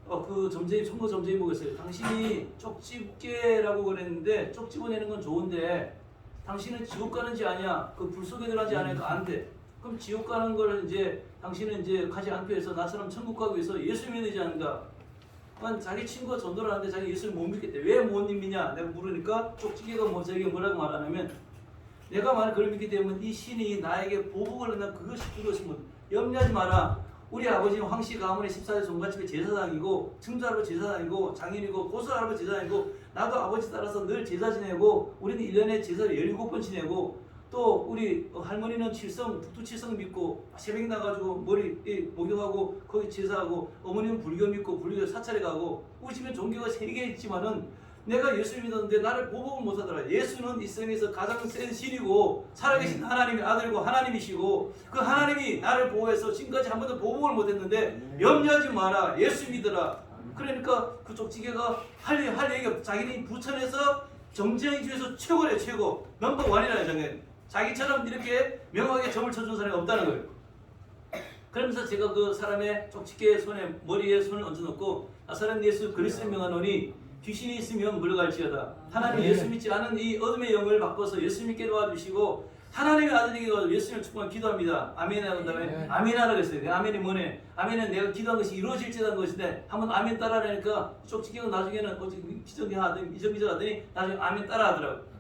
그 청구 점쟁이 보고 있어요. 당신이 쪽집게라고 그랬는데 쪽 집어내는 건 좋은데 당신은 지옥 가는지 아냐? 그 불 속에 들어가지 않으니까 안 돼. 그럼 지옥 가는 거를 이제 당신은 이제 가지 않기 위해서 나처럼 천국 가기 위해서 예수 믿어야 되지 않는가? 자기 친구가 전도를 하는데 자기 예수를 못 믿겠대. 왜 못 믿냐? 내가 물으니까 쪽집게가 뭐 자기가 뭐라고 말하냐면 내가 만약 그걸 믿기 때문에 이 신이 나에게 보복을 한다. 그것이 뭐 염려하지 마라. 우리 아버지는 황씨 가문의 14대 종갓집의 제사장이고 증조할아버지 제사장이고 장인이고 고수할아버지 제사장이고 나도 아버지 따라서 늘 제사 지내고 우리는 1년에 제사를 17번 지내고 또 우리 할머니는 북두 칠성 믿고 새벽 나가지고 머리 목욕하고 거기 제사하고 어머니는 불교 믿고 불교 사찰에 가고 우리 집에 종교가 3개 있지만은 내가 예수 믿었는데 나를 보복을 못하더라. 예수는 이 세상에서 가장 센 신이고 살아계신 하나님의 아들이고 하나님이시고 그 하나님이 나를 보호해서 지금까지 한 번도 보복을 못했는데 염려하지 마라. 예수 믿어라. 그러니까 그쪽 지게가 할 얘기가 자기는 부천에서 정쟁이 중에서 최고래 최고 넘버 원이라는 장면. 자기처럼 이렇게 명확하게 점을 쳐준 사람이 없다는 거예요. 그러면서 제가 그 사람의 쪽지게 손에 머리에 손을 얹어놓고 나사렛 예수 그리스도를 명하노니 귀신이 있으면 물러갈지어다. 하나님 예수 믿지 않은 이 어둠의 영을 바꿔서 예수 믿게 도와주시고 하나님의 아들에게 도와서 예수님을 축복하며 기도합니다. 아멘 하는 다음에 아멘 하라 그랬어요. 아멘이 뭐네? 아멘은 내가 기도한 것이 이루어질지라는 것인데 한번 아멘 따라하니까 쪽지기가 나중에는 이정기적하더니 나중에 아멘 따라 하더라고요.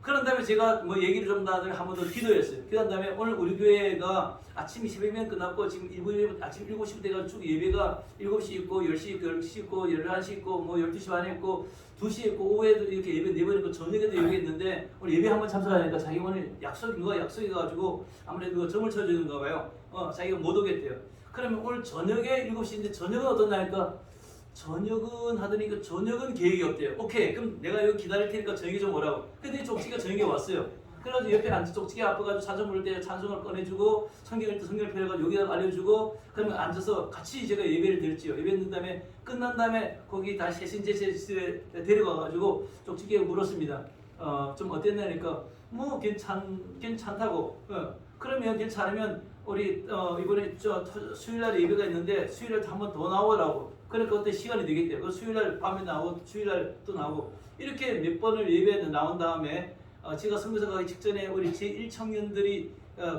그런 다음에 제가 뭐 얘기를 좀 더 한 번 더 기도했어요. 그런 다음에 오늘 우리 교회가 아침 새벽면 끝났고 지금 아침 7시부터 돼가지고 쭉 예배가 7시 있고 10시 있고 10시 있고 11시 있고 뭐 12시 반에 있고 2시 있고 오후에도 이렇게 예배 4번 있고 저녁에도 예배 있는데 오늘 예배 한번 참석하니까 자기 오늘 누가 약속해가지고 아무래도 점을 쳐주는가 봐요. 자기가 못 오겠대요. 그러면 오늘 저녁에 7시인데 저녁은 어떤 날일까? 저녁은 하더니 그 저녁은 계획이 없대요. 오케이 그럼 내가 여기 기다릴 테니까 저녁에 좀 오라고. 근데 쪽지가 저녁에 왔어요. 그래가지고 옆에 앉아 쪽지게 앞에가지고 찬송 부를 때 찬송을 꺼내주고 성경을 펴가지고 여기다 알려주고 그러면 앉아서 같이 제가 예배를 드렸지요. 예배 드린 다음에 끝난 다음에 거기 다시 세신제실에 데려가가지고 쪽지게 물었습니다. 좀 어땠냐니까 뭐 괜찮다고. 그러면 괜찮으면 우리 이번에 수요일날 예배가 있는데 수요일날 한 번 더 나오라고. 그러니까 그때 시간이 되겠대요. 그 수요일날 밤에 나오고 수요일날 또 나오고 이렇게 몇 번을 예배에 나온 다음에 제가 선교사 가기 직전에 우리 제1청년들이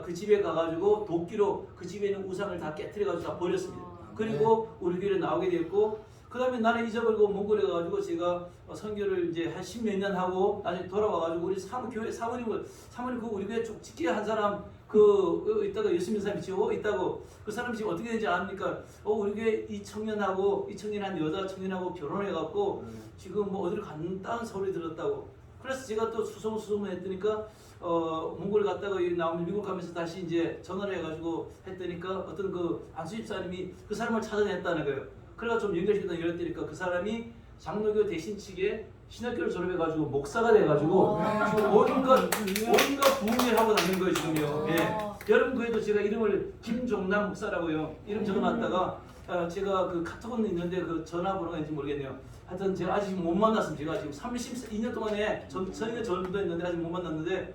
그 집에 가가지고 도끼로 그 집에 있는 우상을 다 깨뜨려가지고 다 버렸습니다. 그리고 우리 교회에 나오게 됐고, 그 다음에 나는 잊어버리고 몽골에 가가지고 제가 선교를 이제 한 10몇 년 하고 나중에 돌아와가지고 우리 교회 사모님 그 우리 교회 쭉 지키게 한 사람 있다가 예수 믿는 사람이 지금 있다고, 그 사람이 지금 어떻게 되는지 압니까? 우리 교회 이 청년한 여자 청년하고 결혼해갖고 지금 뭐 어디를 간다는 소리 들었다고. 그래서 제가 또 수소문했더니까 몽골에 갔다가 나오면 미국 가면서 다시 이제 전화를 해가지고 했더니까 어떤 그 안수 집사님이 그 사람을 찾아냈다는 거예요. 그래가지고 좀 연결시키다 열었더니까 그 사람이 장로교 대신 측에 신학교를 졸업해가지고 목사가 돼가지고 지금 온갖 부흥을 하고 다니는 거예요 지금요. 예. 여러분 교회도 제가 이름을 김종남 목사라고요. 이름 적어놨다가 제가 그 카톡은 있는데 그 전화번호가 있는지 모르겠네요. 하여튼 제가 아직 못 만났습니다. 제가 지금 32년 동안에 저희가 전도 했는데 아직 못 만났는데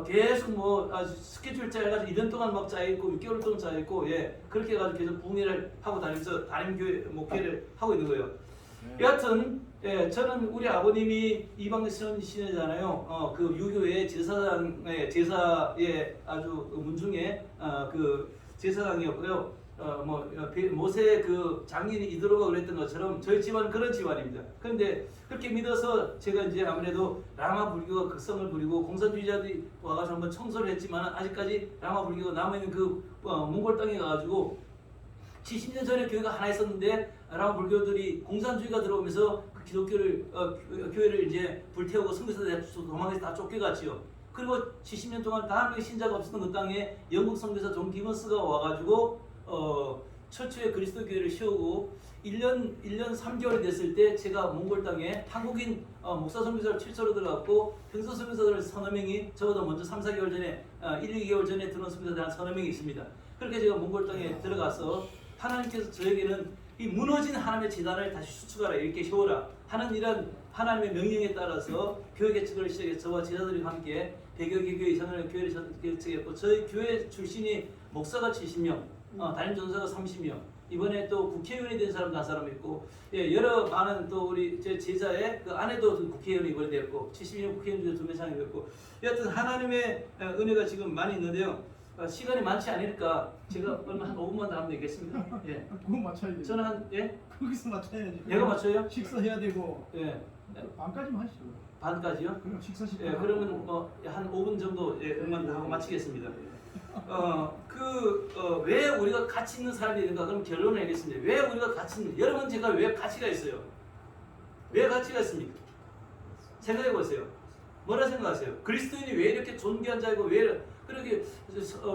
계속 뭐 스케줄 짜여가지고 1년 동안 막 짜여있고 6개월 동안 짜여있고 예 그렇게 해가지고 계속 부흥회를 하고 다니면서 담임교회 목회를 하고 있는 거예요. 여하튼 예, 저는 우리 아버님이 이방신이잖아요. 그 유교의 제사의 아주 문중에 그 제사장이었고요. 모세 그 장인이 이드로가 그랬던 것처럼 저희 집안은 그런 집안입니다. 그런데 그렇게 믿어서 제가 이제 아무래도 라마 불교가 극성을 부리고 공산주의자들이 와가지고 한번 청소를 했지만 아직까지 라마 불교가 남아있는 그 몽골 땅에 가가지고 70년 전에 교회가 하나 있었는데 라마 불교들이 공산주의가 들어오면서 그 기독교를 교회를 이제 불태우고 선교사들 도망해서 다 쫓겨갔지요. 그리고 70년 동안 다 한 명의 신자가 없었던 그 땅에 영국 선교사 존 기번스가 와가지고 철초에 그리스도 교회를 세우고 1년 3개월이 됐을 때 제가 몽골 땅에 한국인 목사 선교사를 최초로 들어갔고 평소 선교사들 서너 명이 저보다 먼저 3-4개월 전에 1-2개월 전에 들어온 선교사들 한 서너 명이 있습니다. 그렇게 제가 몽골 땅에 들어가서 하나님께서 저에게는 이 무너진 하나님의 재단을 다시 수축하라 이렇게 세워라 하는 이런 하나님의 명령에 따라서 교회 개척을 시작해서 저와 제자들이 함께 100여 개 교회 이상의 교회를 개척했고 저희 교회 출신이 목사가 70명 담임 전사가 30명, 이번에 또 국회의원이 된 사람도 한 사람 있고, 예, 여러 많은 또 우리 제 제자의 그 아내도 국회의원이 이번에 됐고, 72년 국회의원 중에 2명 상이 됐고, 여하튼 하나님의 은혜가 지금 많이 있는데요. 시간이 많지 않으니까 제가 얼마 한 5분만 더 하면 되겠습니다. 예. 그거 맞춰야 돼. 저는 한 예? 거기서 맞춰야지. 얘가 맞춰요? 식사해야 되고. 예. 반까지만 하시죠. 반까지요? 그럼 식사 시간. 예, 그러면 한 5분 정도 예, 음만 더 하고 마치겠습니다. 왜 우리가 가치 있는 사람이 되는가? 그럼 결론을 내겠습니다. 왜 우리가 가치 있는? 여러분 제가 왜 가치가 있어요? 왜 가치가 있습니까? 생각해 보세요. 뭐라 생각하세요? 그리스도인이 왜 이렇게 존귀한 자이고 왜 그렇게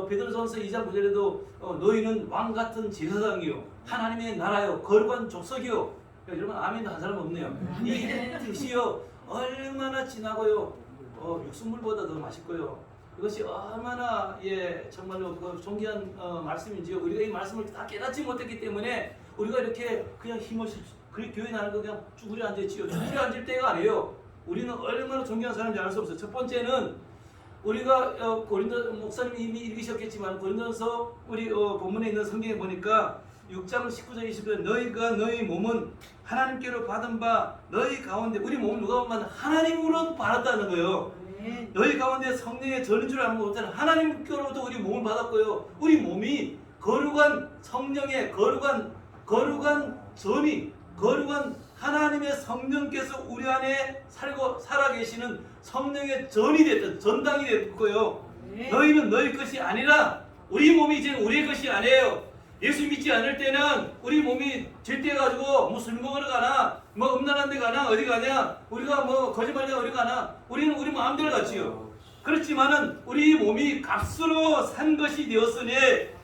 베드로전서 2장 9절에도 너희는 왕 같은 제사장이요 하나님의 나라요 거룩한 족속이요. 여러분 아멘도 한 사람 없네요. 이 뜻이요 얼마나 진하고요 육수물보다 더 맛있고요. 이것이 얼마나 정말로 그 존귀한 말씀인지요. 우리가 이 말씀을 다 깨닫지 못했기 때문에 우리가 이렇게 그냥 힘없이 교회 나는 거 그냥 쭈그려 앉았지요. 쭈그려 앉을 때가 아니에요. 우리는 얼마나 존귀한 사람인지 알 수 없어요. 첫 번째는 우리가 고린도 목사님이 이미 읽으셨겠지만 고린도서 우리 본문에 있는 성경에 보니까 6장 19절 20절 너희 몸은 하나님께로 받은 바 너희 가운데 우리 몸은 누가 보면 하나님으로 받았다는 거예요. 너희 가운데 성령의 전인 줄 알고 못하는 하나님께로부터 우리 몸을 받았고요. 우리 몸이 거룩한 성령의 거룩한 전이 거룩한 하나님의 성령께서 우리 안에 살아계시는 성령의 전이 됐던 전당이 됐고요. 너희는 너희 것이 아니라 우리 몸이 이제 우리의 것이 아니에요. 예수 믿지 않을 때는 우리 몸이 죄떼가지고 뭐 술 먹으러 가나 뭐 음란한 데 가나 어디 가냐 우리가 뭐 거짓말하냐 어디 가나 우리는 우리 마음대로 갔지요. 그렇지만은 우리 몸이 값으로 산 것이 되었으니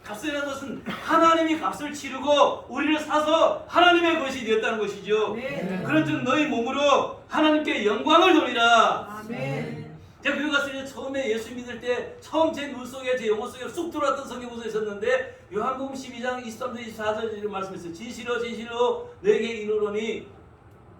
값이라는 것은 하나님이 값을 치르고 우리를 사서 하나님의 것이 되었다는 것이죠. 그런즉 너희 몸으로 하나님께 영광을 돌리라. 아멘. 제가 교회 갔을 때 처음에 예수 믿을 때 처음 제 눈 속에 제 영혼 속에 쑥 들어왔던 성경 구절이 있었는데 요한복음 12장 23절 24절 이런 말씀했어요. 진실로 내게 이르노니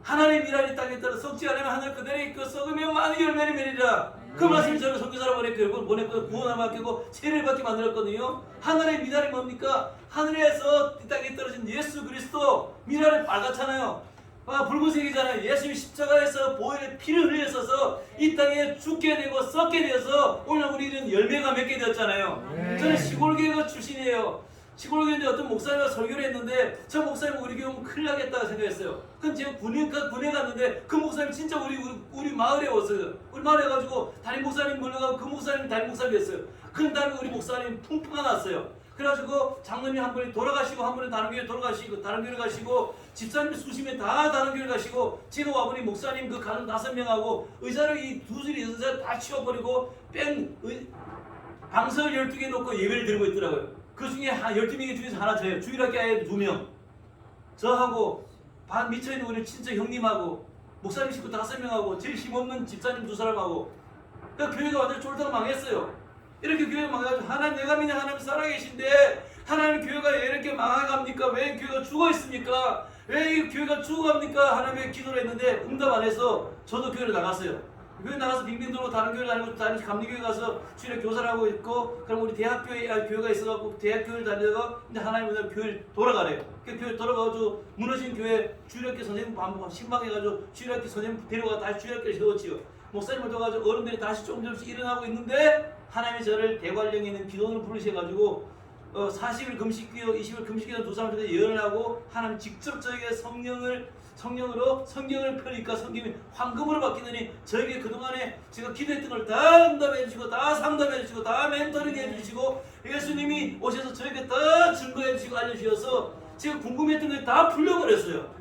하나님의 미랄이 땅에 떨어 썩지 않으면 하늘 그대로 있고 썩으면 많은 열매를 맺으리라. 그 말씀이 저를 선교사로 보냈고 구원을 맡기고 세례를 받게 만들었거든요. 하늘의 미랄이 뭡니까? 하늘에서 이 땅에 떨어진 예수 그리스도 미랄이 빨갛잖아요. 붉은색이잖아요. 예수님이 십자가에서 보혈의 피를 흘렸어서 이 땅에 죽게 되고 썩게 되어서 오늘 우리는 열매가 맺게 되었잖아요. 저는 시골교회 출신이에요. 시골교회인데 어떤 목사님과 설교를 했는데 저 목사님 우리 교회 오면 큰일 나겠다고 생각했어요. 그럼 제가 군에 갔는데 그 목사님 진짜 우리 마을에 왔어요. 우리 마을에 가지고 담임 목사님 불러가고 그 목사님 담임 목사님이었어요. 그 다음에 우리 목사님 풍파가 났어요. 그래가지고 장로님 한 분이 돌아가시고 한 분은 다른 교회 돌아가시고 다른 교회 가시고 집사님 수십 명 다 다른 교회 가시고 제가 와보니 목사님 그 가는 5명하고 의자를 이 두 줄이 의자 다 치워버리고 방석 12개 놓고 예배를 드리고 있더라고요. 그 중에 12명 중에서 하나 저예요. 주일학교 아예 2명. 저하고 반 미쳐있는 우리 친척 형님하고 목사님 식구 5명하고 제일 힘없는 집사님 2사람하고 그 교회가 완전 쫄딱 망했어요. 이렇게 교회가 망해가지고 하나님 내가 믿는 하나님 살아계신데 하나님 교회가 왜 이렇게 망해갑니까? 왜 교회가 죽어있습니까? 왜 이 교회가 죽어갑니까? 하나님의 기도를 했는데 응답 안 해서 저도 교회를 나갔어요. 교회 나가서 빙빙 돌고 다른 교회 다니고 다른 감리교회 가서 주일에 교사를 하고 있고 그럼 우리 대학교에 교회가 있어갖고 대학교를 다니다가 근데 하나님 오늘 교회를 돌아가래요. 그 교회 돌아가가지고 무너진 교회 주일학교 선생님 반복 신방해가지고 주일학교 선생님 데려가 다시 주일학교를 세웠지요. 목사님을 도와가지고 어른들이 다시 조금씩 일어나고 있는데 하나님이 저를 대관령에 있는 기도원을 부르셔가지고 40일 금식기도 20일 금식기도 2사람한테 예언을 하고 하나님 직접 저에게 성령으로 성경을 펴니까 성경이 황금으로 바뀌더니 저에게 그동안에 제가 기도했던 걸 다 응답해 주시고 다 상담해 주시고 다 멘토링 해 주시고 예수님이 오셔서 저에게 다 증거해 주시고 알려주셔서 제가 궁금했던 걸 다 풀려버렸어요.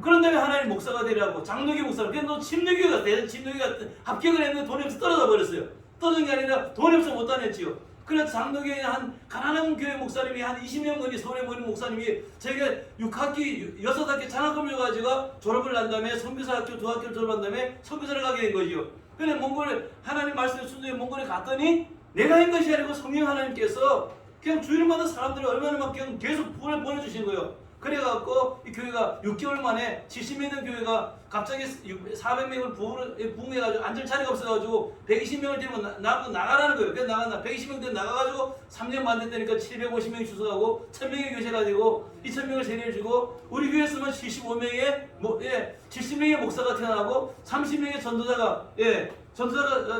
그런데 왜 하나님 목사가 되라고 장로교 목사를 그냥 너 침례교회가 돼 침례교회가 합격을 했는데 돈이 없어서 떨어져 버렸어요. 떨어진 게 아니라 돈이 없어서 못 다녔지요. 그래서 장로교회 한 가난한 교회 목사님이 한 20명 거리 서울에 모이는 목사님이 제가 6학기 6학기 장학금을 가지고 졸업을 한 다음에 선교사학교 2학기를 졸업한 다음에 선교사를 가게 된 거죠. 근데 몽골에 하나님 말씀에 순종해 몽골에 갔더니 내가 한 것이 아니고 성령 하나님께서 그냥 주일마다 사람들을 얼마나 막 그냥 계속 보내주시는 거예요. 그래갖고 이 교회가 6개월 만에 70명 된 교회가 갑자기 400명을 부흥해가지고 앉을 자리가 없어가지고 120명을 데리고 나가라는 거예요. 그래서 120명 때 나가가지고 3년 반 됐다니까 750명이 추수하고 1000명의 교회가 되고 2000명을 세례를 주고 우리 교회에서만 70명의 목사가 태어나고 30명의 전도자가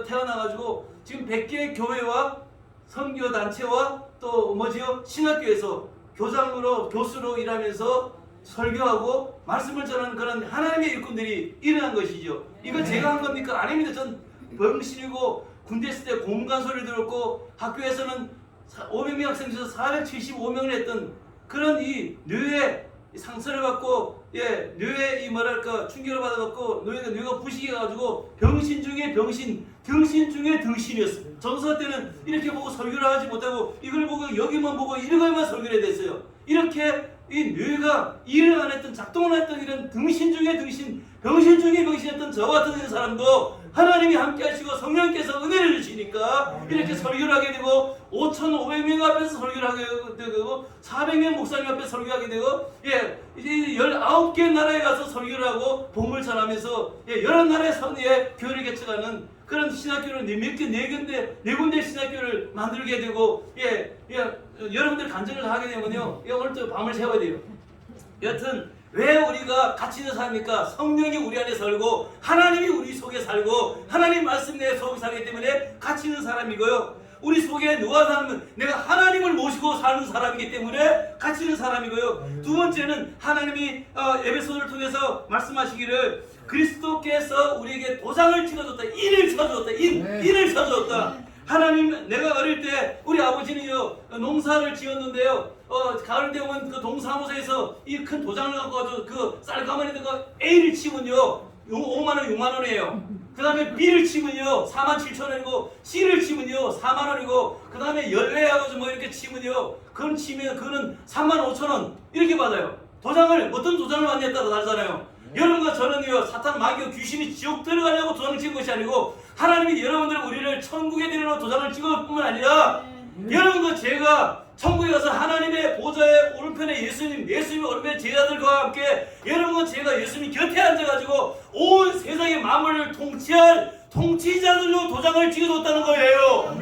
태어나가지고 지금 100개의 교회와 선교단체와 또 신학교에서 교수로 일하면서 설교하고 말씀을 전하는 그런 하나님의 일꾼들이 일어난 것이죠. 이거 제가 한 겁니까? 아닙니다. 전 병신이고 군대 있을 때 공간 소리를 들었고 학교에서는 500명 학생 중에서 475명을 했던 그런 이 뇌에 상처를 받고 뇌에 충격을 받아갖고 뇌가 부식해가지고 병신 중에 병신, 등신 중에 등신이었어요. 전서 때는 이렇게 보고 설교를 하지 못하고 이걸 보고 여기만 보고 이거만 설교를 됐어요. 이렇게 이 뇌가 일을 안 했던 작동을 안 했던 이런 등신 중에 등신, 병신 중에 병신이었던 저 같은 사람도 하나님이 함께 하시고 성령께서 은혜를 주시니까 이렇게 설교를 하게 되고 5,500명 앞에서 설교를 하게 되고 400명 목사님 앞에서 설교하게 되고 이제 19개 나라에 가서 설교를 하고 복음을 전하면서 여러 나라의 선의에 교회를 개척하는 그런 신학교를 네 군데 신학교를 만들게 되고 여러분들 간증을 다 하게 되면요 오늘 또 밤을 새워야 돼요. 여튼 왜 우리가 가치 있는 사람입니까? 성령이 우리 안에 살고 하나님이 우리 속에 살고 하나님 말씀 내 속에 살기 때문에 가치 있는 사람이고요. 우리 속에 누가 사는 내가 하나님을 모시고 사는 사람이기 때문에 가치 있는 사람이고요. 두 번째는 하나님이 에베소서를 통해서 말씀하시기를 그리스도께서 우리에게 도장을 찍어줬다. 인을 쳐줬다. 인을 쳐줬다. 하나님 내가 어릴 때 우리 아버지는요 농사를 지었는데요 가을 되면 그 동사무소에서 이 큰 도장을 갖고 가지고 그 쌀가마니다가 A를 치면요 5만원 6만원이에요. 그 다음에 B를 치면요 47,000원이고 C를 치면요 4만원이고 그 다음에 열외하고 뭐 이렇게 치면요 그건 치면 그거는 35,000원 이렇게 받아요. 도장을 어떤 도장을 받냐에 따라 다르잖아요. 여러분과 저는요 사탄 마귀와 귀신이 지옥 들어가려고 도장을 찍은 것이 아니고 하나님이 여러분들 우리를 천국에 데리러 도장을 찍을 뿐만 아니라 여러분과 제가 천국에 가서 하나님의 보좌의 오른편에 예수님의 오른편에 제자들과 함께 여러분과 제가 예수님 곁에 앉아가지고 온 세상의 만물을 통치할 통치자들로 도장을 찍어줬다는 거예요.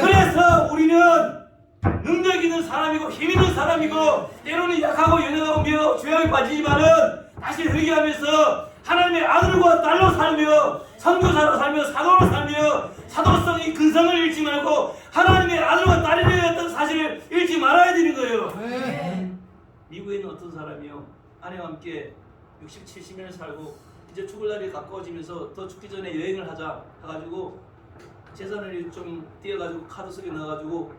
그래서 우리는 능력 있는 사람이고 힘 있는 사람이고 때로는 약하고 연약하고 미워하고 죄악에 빠지지만은 다시 회개하면서 하나님의 아들과 딸로 살며 선교사로 살며 사도로 살며 사도성의 근성을 잃지 말고 하나님의 아들과 딸이 되었다는 사실을 잃지 말아야 되는 거예요. 미국에 있는 어떤 사람이요, 아내와 함께 60, 70년을 살고 이제 죽을 날이 가까워지면서 더 죽기 전에 여행을 하자 해가지고 재산을 좀 띄어가지고 카드 속에 넣어가지고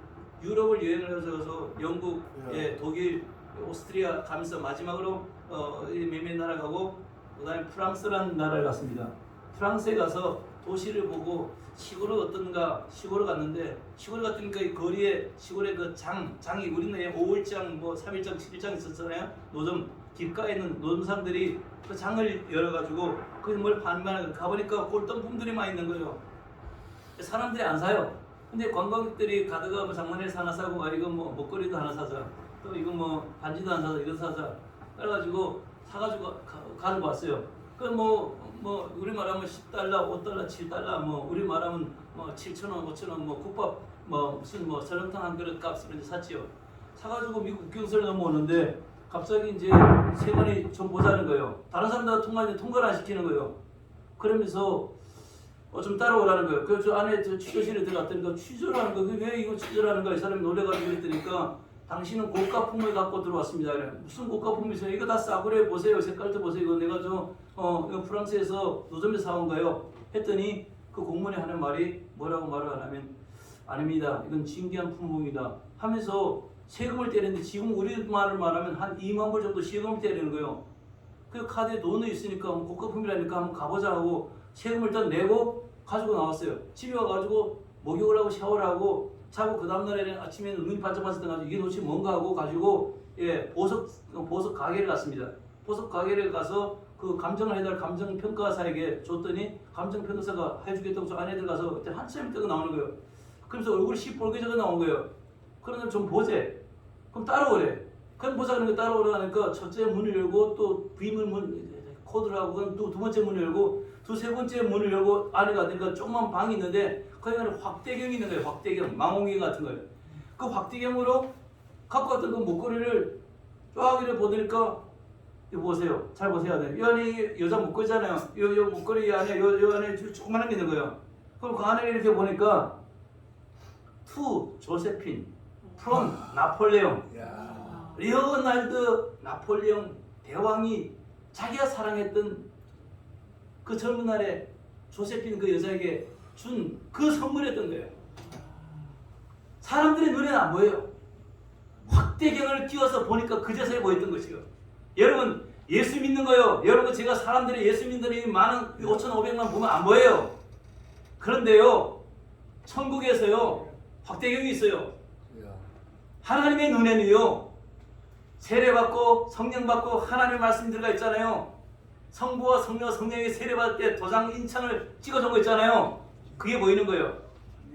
유럽을 여행을 해서 영국, 독일, 오스트리아 가면서 마지막으로 몇몇 나라 가고 그다음에 프랑스라는 나라를 갔습니다. 프랑스에 가서 도시를 보고 시골은 어떤가 시골을 갔는데 시골 갔더니까 이 거리에 시골에 그 장이 우리는 5일장 뭐 3일장 7일장 있었잖아요. 노점 길가에 있는 노점상들이 그 장을 열어가지고 거기 뭘 판매하는 가보니까 골동품들이 많이 있는 거예요. 사람들이 안 사요. 근데 관광객들이 가다가 뭐 장만해서 하나 사고 이거 뭐 목걸이도 하나 사자 또 이거 뭐 반지도 하나 사자 이거 사자 그래가지고 사가지고 가지고 왔어요. 그 뭐 우리 말하면 10달러, 5달러, 7달러 뭐 우리 말하면 뭐 7,000원, 5,000원 뭐 국밥 뭐 무슨 뭐 설렁탕 한 그릇 값을 이제 샀지요. 사가지고 미국 경선을 넘어오는데 갑자기 이제 세관이 좀 보자는 거예요. 다른 사람들 통과하는데 통과를 안 시키는 거예요. 그러면서 좀 따라오라는 거예요. 그래서 저 안에 저 취조실에 들어갔더니 취조를 하는 거예요. 왜 이거 취조를 하는 거야? 이 사람이 놀래가지고 그랬더니까 당신은 고가품을 갖고 들어왔습니다. 그래. 무슨 고가품이세요? 이거 다 싸구려 보세요. 색깔도 보세요. 이거 내가 이거 프랑스에서 노점에서 사온 거예요. 했더니 그 공무원이 하는 말이 뭐라고 말을 하냐면 아닙니다. 이건 진귀한 품목이다. 하면서 세금을 떼는데 지금 우리말을 말하면 한 2만 불 정도 세금을 떼는 거예요. 그 카드에 돈이 있으니까 고가품이라니까 한번 가보자 하고 세금을 일단 내고 가지고 나왔어요. 집에 와가지고 목욕을 하고 샤워를 하고 자고 그 다음날에는 아침에는 눈이 반짝반짝 떠가지고 이게 도대체 뭔가 하고 가지고 보석 가게를 갔습니다. 보석 가게를 가서 그 감정을 해달 감정평가사에게 줬더니 감정평가사가 해주겠다고 저 안에 들어가서 그때 한참 있다가 나오는 거예요. 그러면서 얼굴이 시뻘개져서 나온 거예요. 그러면 좀 보재. 그럼 따라오래. 그럼 보자 그러니까 따라오라니까 첫째 문을 열고 또 비문 코드를 하고 그럼 또 두 번째 문을 열고 세 번째 문을 열고 안에 가니까 조그만 방이 있는데 거기 안에 확대경이 있는 거예요. 확대경, 망원경 같은 거예요. 그 확대경으로 갖고 왔던 그 목걸이를 쫙 이렇게 보니까 이거 보세요. 잘 보세요. 이 안에 여자 목걸이잖아요. 요 목걸이 안에 요 안에 조그만한 게 있는 거예요. 그럼 그 안에 이렇게 보니까 투 조세핀 프롬 나폴레옹 리오날드 나폴레옹 대왕이 자기가 사랑했던 그 젊은 날에 조세핀 그 여자에게 준 그 선물이었던 거예요. 사람들의 눈에는 안 보여요. 확대경을 띄워서 보니까 그제서야 보였던 것이요. 여러분 예수 믿는 거요. 여러분 제가 사람들이 예수 믿는 사람이 많은 5,500만 보면 안 보여요. 그런데요 천국에서요 확대경이 있어요. 하나님의 눈에는요 세례받고 성령받고 하나님의 말씀 들어가 있잖아요. 성부와 성녀와 성령이 세례받을 때 도장 인창을 찍어준 거 있잖아요. 그게 보이는 거예요.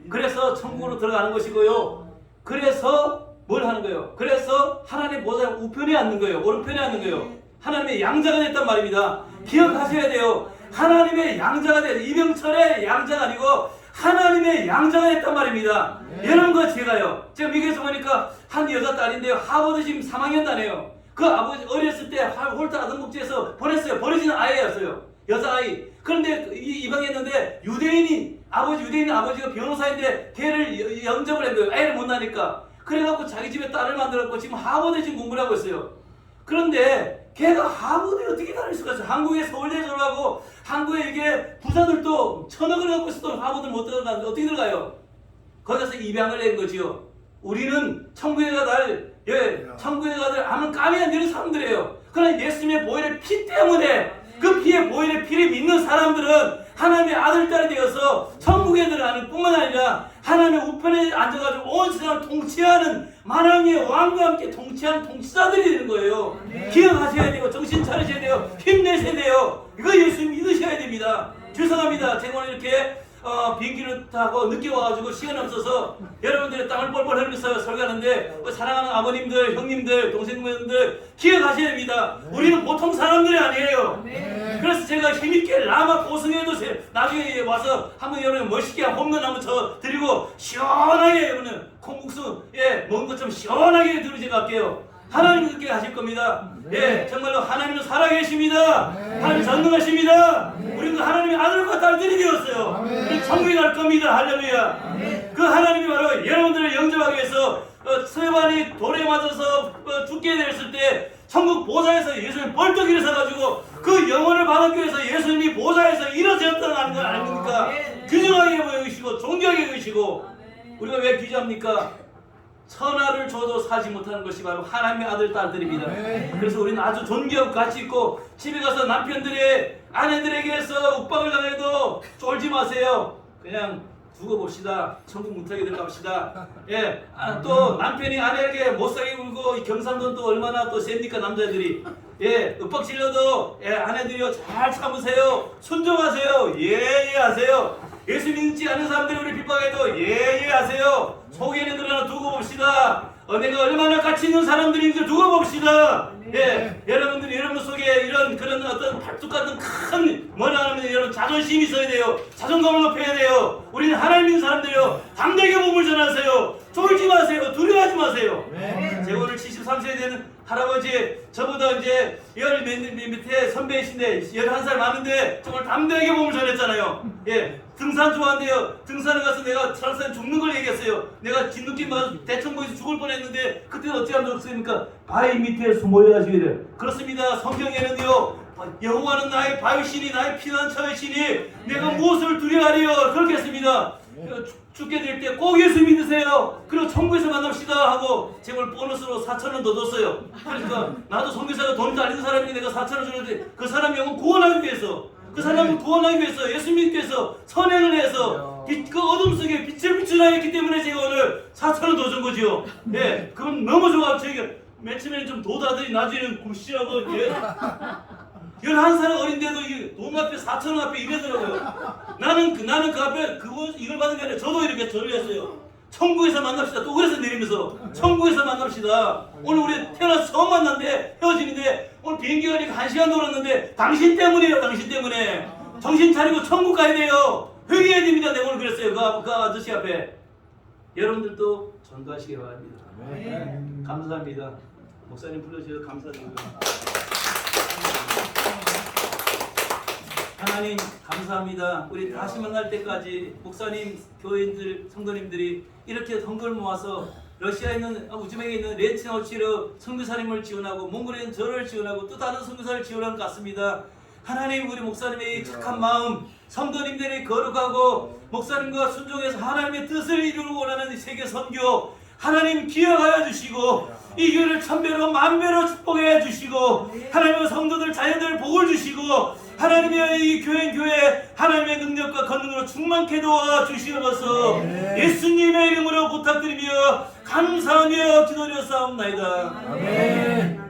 그래서 천국으로 들어가는 것이고요. 그래서 뭘 하는 거예요? 그래서 하나님의 보좌 우편에 앉는 거예요. 오른편에 앉는 거예요. 하나님의 양자가 됐단 말입니다. 기억하셔야 돼요. 하나님의 양자가 됐어요. 이병철의 양자가 아니고 하나님의 양자가 됐단 말입니다. 이런 거 제가 미국에서 보니까 한 여자 딸인데요. 하버드 지금 3학년 다녀요. 그 아버지 어렸을 때 홀트 아동복지에서 보냈어요. 버려지는 아이였어요. 여자아이. 그런데 입양했는데 유대인 아버지가 변호사인데 걔를 영접을 한 거예요. 애를 못 낳으니까. 그래갖고 자기 집에 딸을 만들었고 지금 하버드에 지금 공부를 하고 있어요. 그런데 걔가 하버드에 어떻게 다닐 수가 있어요? 한국에 서울대 졸업하고 한국에 이게 부자들도 1,000억을 갖고 있어도 하버드를 못 들어가는데 어떻게 들어가요? 거기 가서 입양을 낸 거지요. 우리는 천국에 가달 천국에 가달 아무 감이 안 되는 사람들이에요. 그러나 예수님의 보혈의 피 때문에 그 피의 보혈의 피를 믿는 사람들은 하나님의 아들 딸이 되어서 천국에 들어가는 뿐만 아니라 하나님의 우편에 앉아가지고 온 세상을 통치하는 만왕의 왕과 함께 통치하는 통치자들이 되는 거예요. 기억하셔야 되고 정신 차리셔야 돼요. 힘내셔야 돼요. 이거 예수 믿으셔야 됩니다. 죄송합니다. 제가 오늘 이렇게 비행기를 타고 늦게 와가지고 시간이 없어서 여러분들의 땀을 뻘뻘 흘리면서 설교하는데 사랑하는 아버님들, 형님들, 동생분들 기억하셔야 됩니다. 우리는 보통 사람들이 아니에요. 그래서 제가 힘있게 라마 고승해도 나중에 와서 한번 여러분 멋있게 홈런 한번 쳐 드리고 시원하게 여러분 콩국수 먹은 것처럼 시원하게 들으시고 갈게요. 하나님 그렇게 하실 겁니다. 예, 정말로 하나님은 살아계십니다. 하나님 전능하십니다. 우리는 하나님의 아들과 딸들이 되었어요. 우리 천국에 갈 겁니다. 할렐루야. 그 하나님이 바로 여러분들을 영접하기 위해서 스테반이 돌에 맞아서 죽게 됐을 때 천국 보좌에서 예수님 벌떡 일어서가지고 그 영혼을 받았기 위해서 예수님이 보좌에서 일어섰다는 거 아닙니까? 귀중하게 여기시고 존귀하게 여기시고 우리가 왜 귀중합니까? 천하를 줘도 사지 못하는 것이 바로 하나님의 아들 딸들입니다. 그래서 우리는 아주 존귀하고 가치 있고 집에 가서 남편들의 아내들에게서 윽박을 당해도 쫄지 마세요. 그냥 두고 봅시다. 천국 문턱에 들어갑시다. 예, 또 남편이 아내에게 못살게 굴고 경상도는 또 얼마나 또 셉니까 남자들이. 예, 윽박질러도 아내들이요 잘 참으세요. 순종하세요. 예예 하세요. 예수 믿지 않는 사람들이 우리 핍박해도 예예 하세요. 속에는 드러나 두고 봅시다. 내가 얼마나 가치 있는 사람들인지 두고 봅시다. 예, 여러분들이 여러분 속에 이런 그런 어떤 발톱 같은 큰 뭐라 하면 여러분 자존심이 있어야 돼요. 자존감을 높여야 돼요. 우리는 하나님 믿는 사람들이요 담대하게 몸을 전하세요. 쫄지 마세요. 두려워하지 마세요. 제가 오늘 73세 되는 할아버지 저보다 이제 밑에 선배이신데 11살 많은데 정말 담대하게 몸을 전했잖아요. 예, 등산 좋아한대요. 등산에 가서 내가 설산 죽는 걸 얘기했어요. 내가 뒤늦게 맞아 대청봉에서 죽을 뻔했는데 그때 어떻게 하면 좋습니까? 바위 밑에 숨어야 하시게 돼요. 그렇습니다. 성경에는요 여호와는 나의 바위시니 나의 피난처이시니 내가 무엇을 두려워하리요 그렇게 했습니다. 죽게 될 때 꼭 예수 믿으세요. 그리고 천국에서 만납시다 하고 제가 보너스로 4,000원 더 줬어요. 그러니까 나도 선교사가 돈도 아닌 사람이 내가 4,000원 주는데 그 사람 영혼 구원하기 위해서 그 사람을 구원하기 위해서 예수 믿기 위해서 선행을 해서 그 어둠 속에 빛을 비추라 했기 때문에 제가 오늘 4,000원 더 준 거지요. 예, 그건 너무 좋아. 저희가 맨 처음에는 좀 도다들이 나중에는 굴씨하고 11살 어린데도 돈 앞에 4,000원 앞에 이러더라고요. 나는 그 앞에 이걸 받은 게 아니라 저도 이렇게 절을 했어요. 천국에서 만납시다. 또 그래서 내리면서 천국에서 만납시다. 오늘 우리 태어나서 처음 만났는데 헤어지는데 오늘 비행기 가니까 1시간 돌았는데 당신 때문이에요. 당신 때문에. 정신 차리고 천국 가야 돼요. 회개해야 됩니다. 내가 오늘 그랬어요. 그 아저씨 앞에. 여러분들도 전도하시기 바랍니다. 감사합니다. 목사님 불러주셔서 감사드리고요. 하나님 감사합니다. 우리 다시 만날 때까지 목사님, 교인들, 성도님들이 이렇게 성도를 모아서 러시아에 있는 우즈벡에 있는 레츠나우치르 선교사님을 지원하고 몽골에 있는 저를 지원하고 또 다른 선교사를 지원하는 것 같습니다. 하나님 우리 목사님의 착한 마음 성도님들이 거룩하고 목사님과 순종해서 하나님의 뜻을 이루고 원하는 세계 선교 하나님 기억하여 주시고 이 교회를 천배로 만배로 축복해 주시고 하나님의 성도들 자녀들 복을 주시고 하나님의 이 교회 하나님의 능력과 권능으로 충만케 도와 주시옵소서. 예수님의 이름으로 부탁드리며 감사하며 기도드렸사옵나이다. 아멘.